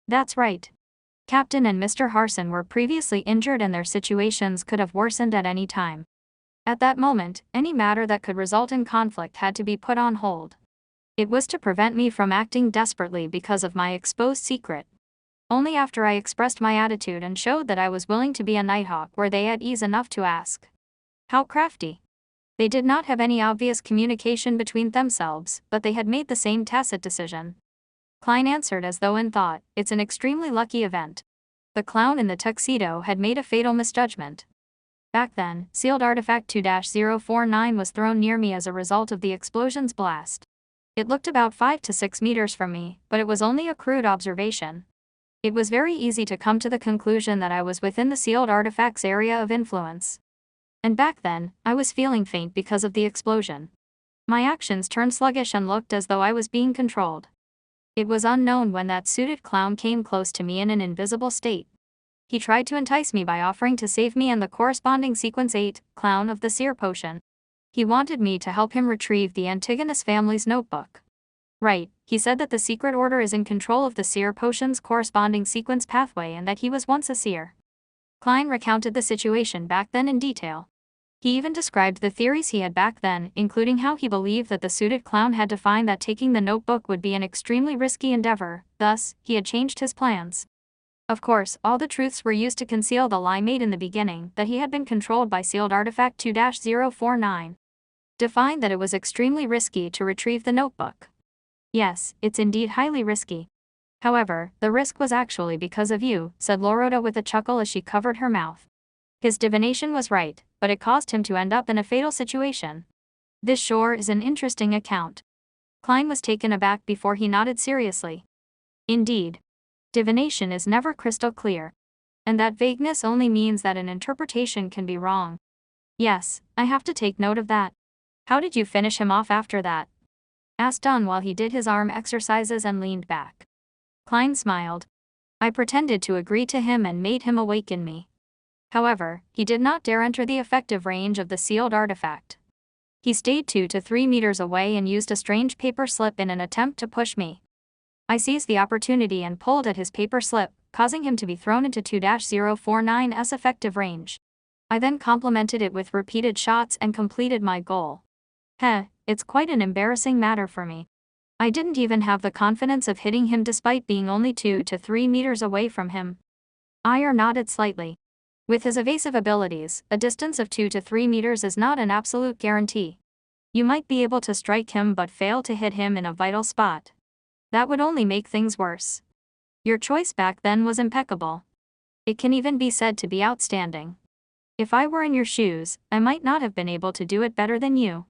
That's right. Captain and Mr. Harson were previously injured and their situations could have worsened at any time. At that moment, any matter that could result in conflict had to be put on hold. It was to prevent me from acting desperately because of my exposed secret. Only after I expressed my attitude and showed that I was willing to be a Nighthawk were they at ease enough to ask. How crafty. They did not have any obvious communication between themselves, but they had made the same tacit decision. Klein answered as though in thought, "It's an extremely lucky event. The clown in the tuxedo had made a fatal misjudgment. Back then, sealed artifact 2-049 was thrown near me as a result of the explosion's blast. It looked about 5 to 6 meters from me, but it was only a crude observation. It was very easy to come to the conclusion that I was within the sealed artifact's area of influence. And back then, I was feeling faint because of the explosion. My actions turned sluggish and looked as though I was being controlled. It was unknown when that suited clown came close to me in an invisible state. He tried to entice me by offering to save me and the corresponding sequence 8, clown of the seer potion. He wanted me to help him retrieve the Antigonus family's notebook. Right, he said that the secret order is in control of the seer potion's corresponding sequence pathway and that he was once a seer. Klein recounted the situation back then in detail. He even described the theories he had back then, including how he believed that the suited clown had defined that taking the notebook would be an extremely risky endeavor, thus, he had changed his plans. Of course, all the truths were used to conceal the lie made in the beginning, that he had been controlled by sealed artifact 2-049. Defined that it was extremely risky to retrieve the notebook. Yes, it's indeed highly risky. However, the risk was actually because of you, said Lorota with a chuckle as she covered her mouth. His divination was right, but it caused him to end up in a fatal situation. This sure is an interesting account. Klein was taken aback before he nodded seriously. Indeed. Divination is never crystal clear. And that vagueness only means that an interpretation can be wrong. Yes, I have to take note of that. How did you finish him off after that? Asked Dunn while he did his arm exercises and leaned back. Klein smiled. I pretended to agree to him and made him awaken me. However, he did not dare enter the effective range of the sealed artifact. He stayed 2 to 3 meters away and used a strange paper slip in an attempt to push me. I seized the opportunity and pulled at his paper slip, causing him to be thrown into 2-049's effective range. I then complemented it with repeated shots and completed my goal. It's quite an embarrassing matter for me. I didn't even have the confidence of hitting him despite being only 2 to 3 meters away from him. Iyer nodded slightly. With his evasive abilities, a distance of 2 to 3 meters is not an absolute guarantee. You might be able to strike him but fail to hit him in a vital spot. That would only make things worse. Your choice back then was impeccable. It can even be said to be outstanding. If I were in your shoes, I might not have been able to do it better than you.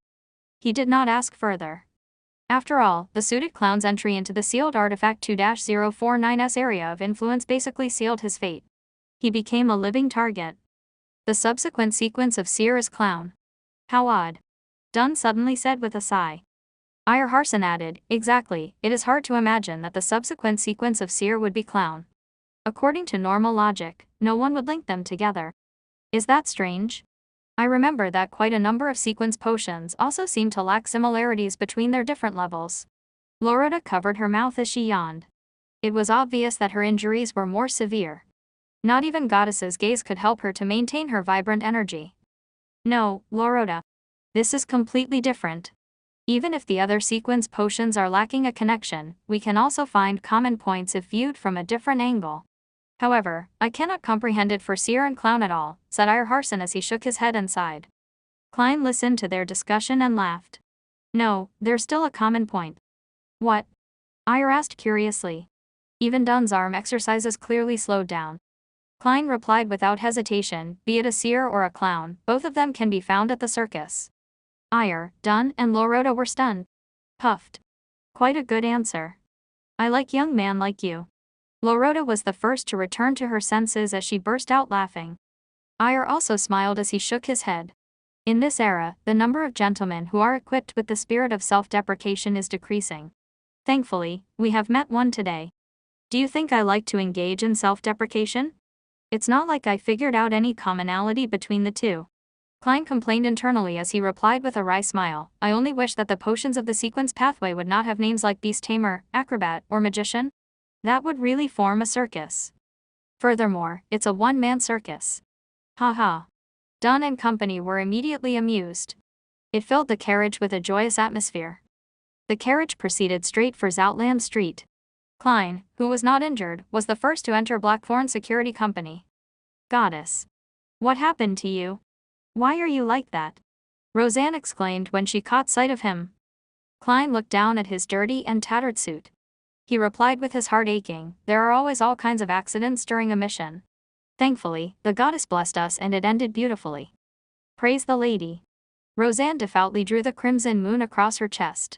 He did not ask further. After all, the suited clown's entry into the sealed artifact 2-049's area of influence basically sealed his fate. He became a living target. The subsequent sequence of seer is clown. How odd. Dunn suddenly said with a sigh. Iyer Harson added, exactly, it is hard to imagine that the subsequent sequence of seer would be clown. According to normal logic, no one would link them together. Is that strange? I remember that quite a number of sequence potions also seem to lack similarities between their different levels. Loretta covered her mouth as she yawned. It was obvious that her injuries were more severe. Not even Goddess's gaze could help her to maintain her vibrant energy. No, Loretta. This is completely different. Even if the other sequence potions are lacking a connection, we can also find common points if viewed from a different angle. However, I cannot comprehend it for seer and clown at all, said Iyer Harson as he shook his head and sighed. Klein listened to their discussion and laughed. No, there's still a common point. What? Iyer asked curiously. Even Dunn's arm exercises clearly slowed down. Klein replied without hesitation, be it a seer or a clown, both of them can be found at the circus. Iyer, Dunn, and Lorota were stunned. Puffed. Quite a good answer. I like young man like you. Lorota was the first to return to her senses as she burst out laughing. Iyer also smiled as he shook his head. In this era, the number of gentlemen who are equipped with the spirit of self-deprecation is decreasing. Thankfully, we have met one today. Do you think I like to engage in self-deprecation? It's not like I figured out any commonality between the two. Klein complained internally as he replied with a wry smile, I only wish that the potions of the sequence pathway would not have names like Beast Tamer, Acrobat, or Magician. That would really form a circus. Furthermore, it's a one-man circus. Haha. Dunn and company were immediately amused. It filled the carriage with a joyous atmosphere. The carriage proceeded straight for Zoutland Street. Klein, who was not injured, was the first to enter Blackthorn Security Company. Goddess. What happened to you? Why are you like that? Roseanne exclaimed when she caught sight of him. Klein looked down at his dirty and tattered suit. He replied with his heart aching, there are always all kinds of accidents during a mission. Thankfully, the goddess blessed us and it ended beautifully. Praise the lady. Roseanne devoutly drew the crimson moon across her chest.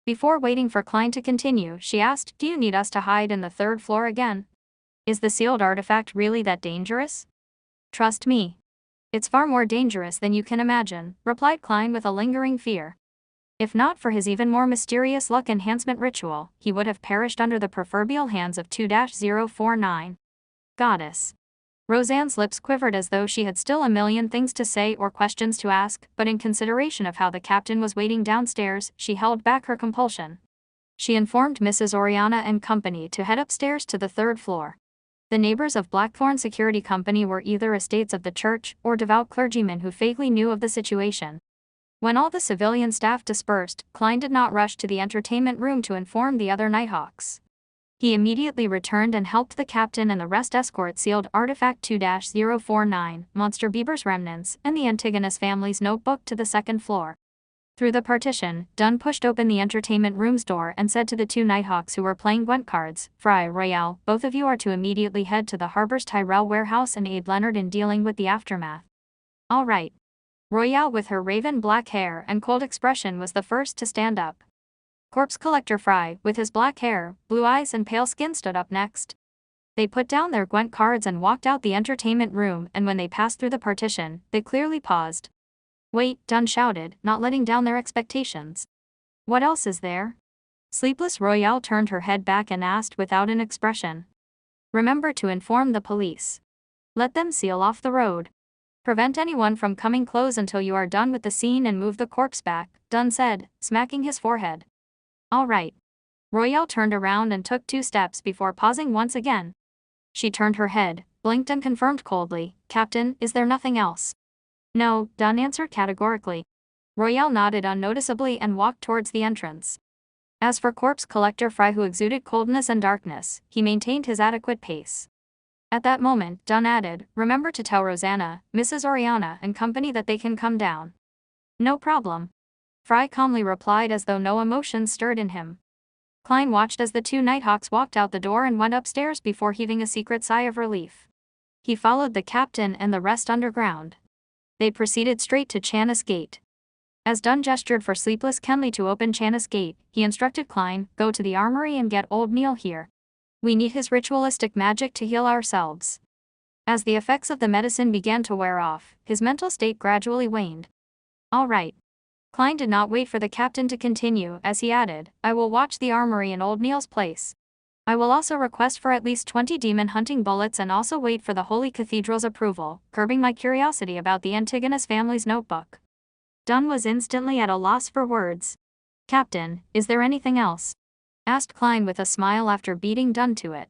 Before waiting for Klein to continue, she asked, "Do you need us to hide in the third floor again? Is the sealed artifact really that dangerous?" "Trust me. It's far more dangerous than you can imagine," replied Klein with a lingering fear. If not for his even more mysterious luck enhancement ritual, he would have perished under the proverbial hands of 2-049. Goddess. Roseanne's lips quivered as though she had still a million things to say or questions to ask, but in consideration of how the captain was waiting downstairs, she held back her compulsion. She informed Mrs. Oriana and company to head upstairs to the third floor. The neighbors of Blackthorn Security Company were either estates of the church or devout clergymen who vaguely knew of the situation. When all the civilian staff dispersed, Klein did not rush to the entertainment room to inform the other Nighthawks. He immediately returned and helped the captain and the rest escort sealed artifact 2-049, Monster Bieber's remnants, and the Antigonus family's notebook to the second floor. Through the partition, Dunn pushed open the entertainment room's door and said to the two Nighthawks who were playing Gwent cards, "Fry, Royale, both of you are to immediately head to the Harbor's Tyrell warehouse and aid Leonard in dealing with the aftermath." "All right." Royale, with her raven black hair and cold expression, was the first to stand up. Corpse Collector Fry, with his black hair, blue eyes and pale skin, stood up next. They put down their Gwent cards and walked out the entertainment room, and when they passed through the partition, they clearly paused. "Wait," Dunn shouted, not letting down their expectations. "What else is there?" Sleepless Royale turned her head back and asked without an expression. "Remember to inform the police. Let them seal off the road. Prevent anyone from coming close until you are done with the scene and move the corpse back," Dunn said, smacking his forehead. "All right." Royale turned around and took 2 steps before pausing once again. She turned her head, blinked and confirmed coldly, "Captain, is there nothing else?" "No," Dunn answered categorically. Royale nodded unnoticeably and walked towards the entrance. As for Corpse Collector Fry, who exuded coldness and darkness, he maintained his adequate pace. At that moment, Dunn added, "Remember to tell Rosanna, Mrs. Oriana and company that they can come down." "No problem." Fry calmly replied as though no emotion stirred in him. Klein watched as the two Nighthawks walked out the door and went upstairs before heaving a secret sigh of relief. He followed the captain and the rest underground. They proceeded straight to Chanis Gate. As Dunn gestured for Sleepless Kenley to open Chanis Gate, he instructed Klein, "Go to the armory and get old Neil here. We need his ritualistic magic to heal ourselves." As the effects of the medicine began to wear off, his mental state gradually waned. "All right." Klein did not wait for the captain to continue, as he added, "I will watch the armory in old Neil's place. I will also request for at least 20 demon hunting bullets and also wait for the Holy Cathedral's approval," curbing my curiosity about the Antigonus family's notebook. Dunn was instantly at a loss for words. "Captain, is there anything else?" asked Klein with a smile after beating Dunn to it.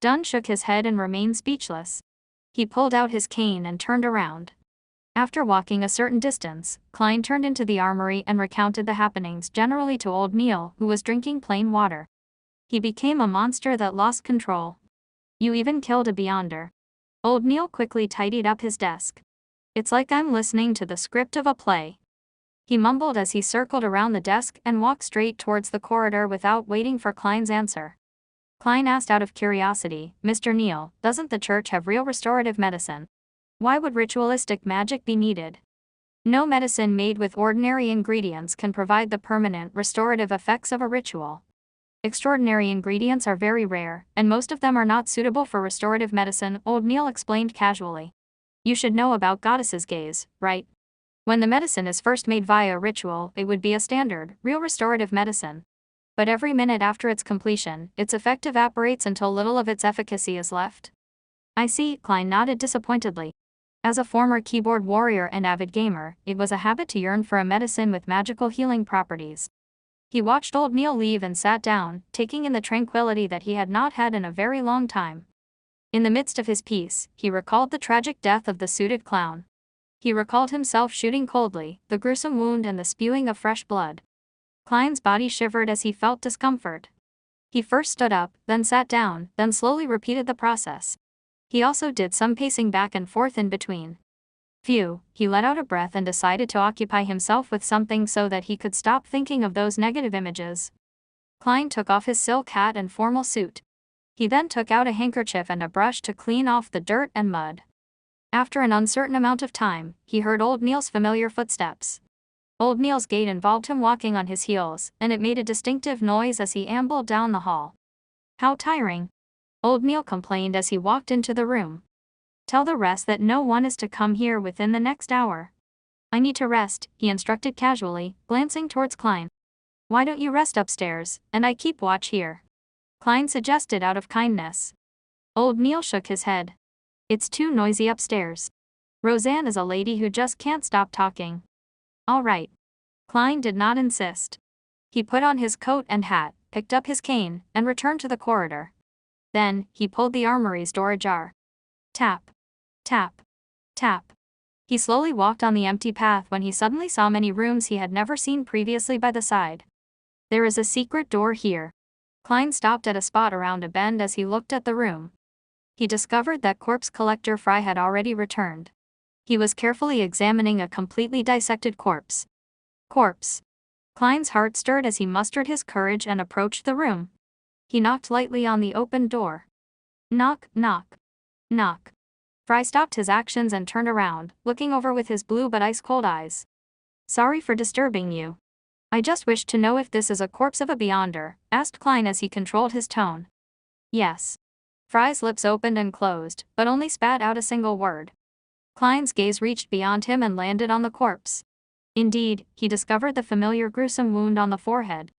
Dunn shook his head and remained speechless. He pulled out his cane and turned around. After walking a certain distance, Klein turned into the armory and recounted the happenings generally to old Neil, who was drinking plain water. "He became a monster that lost control. You even killed a Beyonder." Old Neil quickly tidied up his desk. "It's like I'm listening to the script of a play," he mumbled as he circled around the desk and walked straight towards the corridor without waiting for Klein's answer. Klein asked out of curiosity, "Mr. Neil, doesn't the church have real restorative medicine? Why would ritualistic magic be needed?" "No medicine made with ordinary ingredients can provide the permanent restorative effects of a ritual. Extraordinary ingredients are very rare, and most of them are not suitable for restorative medicine," old Neil explained casually. "You should know about Goddess's Gaze, right? When the medicine is first made via ritual, it would be a standard, real restorative medicine. But every minute after its completion, its effect evaporates until little of its efficacy is left." "I see," Klein nodded disappointedly. As a former keyboard warrior and avid gamer, it was a habit to yearn for a medicine with magical healing properties. He watched old Neil leave and sat down, taking in the tranquility that he had not had in a very long time. In the midst of his piece, he recalled the tragic death of the suited clown. He recalled himself shooting coldly, the gruesome wound and the spewing of fresh blood. Klein's body shivered as he felt discomfort. He first stood up, then sat down, then slowly repeated the process. He also did some pacing back and forth in between. Phew, he let out a breath and decided to occupy himself with something so that he could stop thinking of those negative images. Klein took off his silk hat and formal suit. He then took out a handkerchief and a brush to clean off the dirt and mud. After an uncertain amount of time, he heard old Neil's familiar footsteps. Old Neil's gait involved him walking on his heels, and it made a distinctive noise as he ambled down the hall. "How tiring," old Neil complained as he walked into the room. "Tell the rest that no one is to come here within the next hour." "I need to rest," he instructed casually, glancing towards Klein. "Why don't you rest upstairs, and I keep watch here?" Klein suggested out of kindness. Old Neil shook his head. "It's too noisy upstairs. Roseanne is a lady who just can't stop talking." "All right." Klein did not insist. He put on his coat and hat, picked up his cane, and returned to the corridor. Then, he pulled the armory's door ajar. Tap. Tap. Tap. He slowly walked on the empty path when he suddenly saw many rooms he had never seen previously by the side. "There is a secret door here." Klein stopped at a spot around a bend as he looked at the room. He discovered that corpse collector Fry had already returned. He was carefully examining a completely dissected corpse. Corpse. Klein's heart stirred as he mustered his courage and approached the room. He knocked lightly on the opened door. Knock, knock. Knock. Fry stopped his actions and turned around, looking over with his blue but ice-cold eyes. "Sorry for disturbing you. I just wished to know if this is a corpse of a beyonder," asked Klein as he controlled his tone. "Yes." Fry's lips opened and closed, but only spat out a single word. Klein's gaze reached beyond him and landed on the corpse. Indeed, he discovered the familiar gruesome wound on the forehead.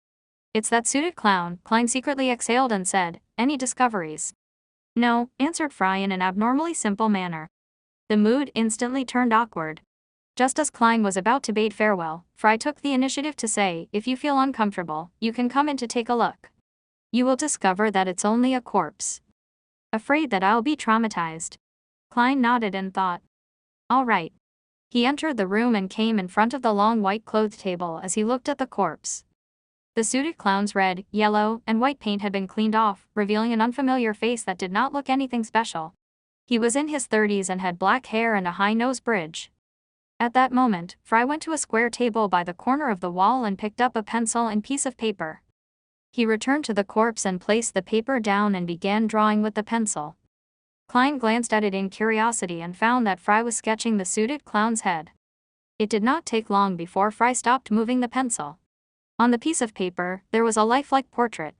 "It's that suited clown," Klein secretly exhaled and said. "Any discoveries?" "No," answered Fry in an abnormally simple manner. The mood instantly turned awkward. Just as Klein was about to bid farewell, Fry took the initiative to say, "If you feel uncomfortable, you can come in to take a look. You will discover that it's only a corpse." "Afraid that I'll be traumatized?" Klein nodded and thought. "All right." He entered the room and came in front of the long white-clothed table as he looked at the corpse. The suited clown's red, yellow, and white paint had been cleaned off, revealing an unfamiliar face that did not look anything special. He was in his 30s and had black hair and a high nose bridge. At that moment, Fry went to a square table by the corner of the wall and picked up a pencil and piece of paper. He returned to the corpse and placed the paper down and began drawing with the pencil. Klein glanced at it in curiosity and found that Fry was sketching the suited clown's head. It did not take long before Fry stopped moving the pencil. On the piece of paper, there was a lifelike portrait.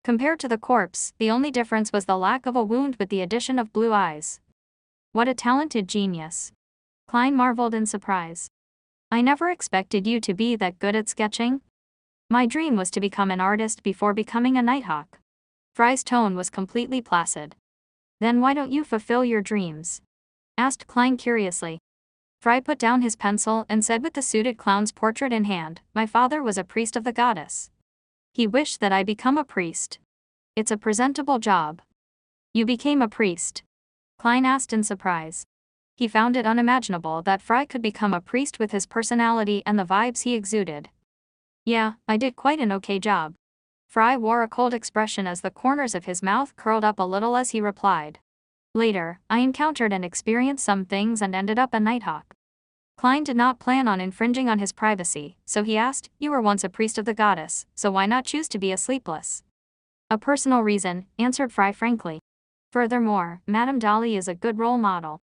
Compared to the corpse, the only difference was the lack of a wound with the addition of blue eyes. "What a talented genius." Klein marveled in surprise. "I never expected you to be that good at sketching. My dream was to become an artist before becoming a nighthawk." Fry's tone was completely placid. "Then why don't you fulfill your dreams?" asked Klein curiously. Fry put down his pencil and said with the suited clown's portrait in hand, "My father was a priest of the goddess. He wished that I become a priest. It's a presentable job." "You became a priest?" Klein asked in surprise. He found it unimaginable that Fry could become a priest with his personality and the vibes he exuded. "Yeah, I did quite an okay job." Fry wore a cold expression as the corners of his mouth curled up a little as he replied. "Later, I encountered and experienced some things and ended up a nighthawk." Klein did not plan on infringing on his privacy, so he asked, "You were once a priest of the goddess, so why not choose to be a sleepless?" "A personal reason," answered Fry frankly. "Furthermore, Madame Dolly is a good role model."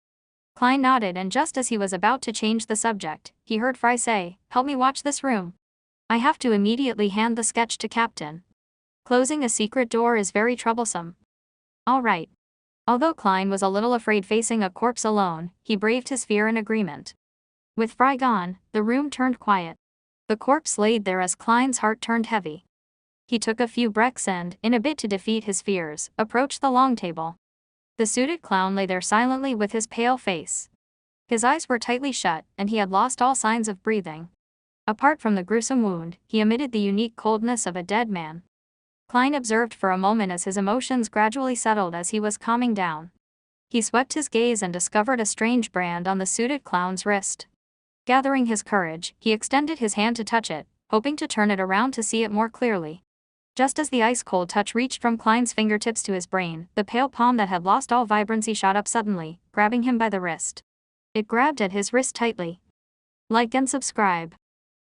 Klein nodded, and just as he was about to change the subject, he heard Fry say, "Help me watch this room. I have to immediately hand the sketch to Captain. Closing a secret door is very troublesome." "All right." Although Klein was a little afraid facing a corpse alone, he braved his fear in agreement. With Fry gone, the room turned quiet. The corpse laid there as Klein's heart turned heavy. He took a few breaths and, in a bid to defeat his fears, approached the long table. The suited clown lay there silently with his pale face. His eyes were tightly shut, and he had lost all signs of breathing. Apart from the gruesome wound, he emitted the unique coldness of a dead man. Klein observed for a moment as his emotions gradually settled as he was calming down. He swept his gaze and discovered a strange brand on the suited clown's wrist. Gathering his courage, he extended his hand to touch it, hoping to turn it around to see it more clearly. Just as the ice-cold touch reached from Klein's fingertips to his brain, the pale palm that had lost all vibrancy shot up suddenly, grabbing him by the wrist. It grabbed at his wrist tightly. "Like and subscribe."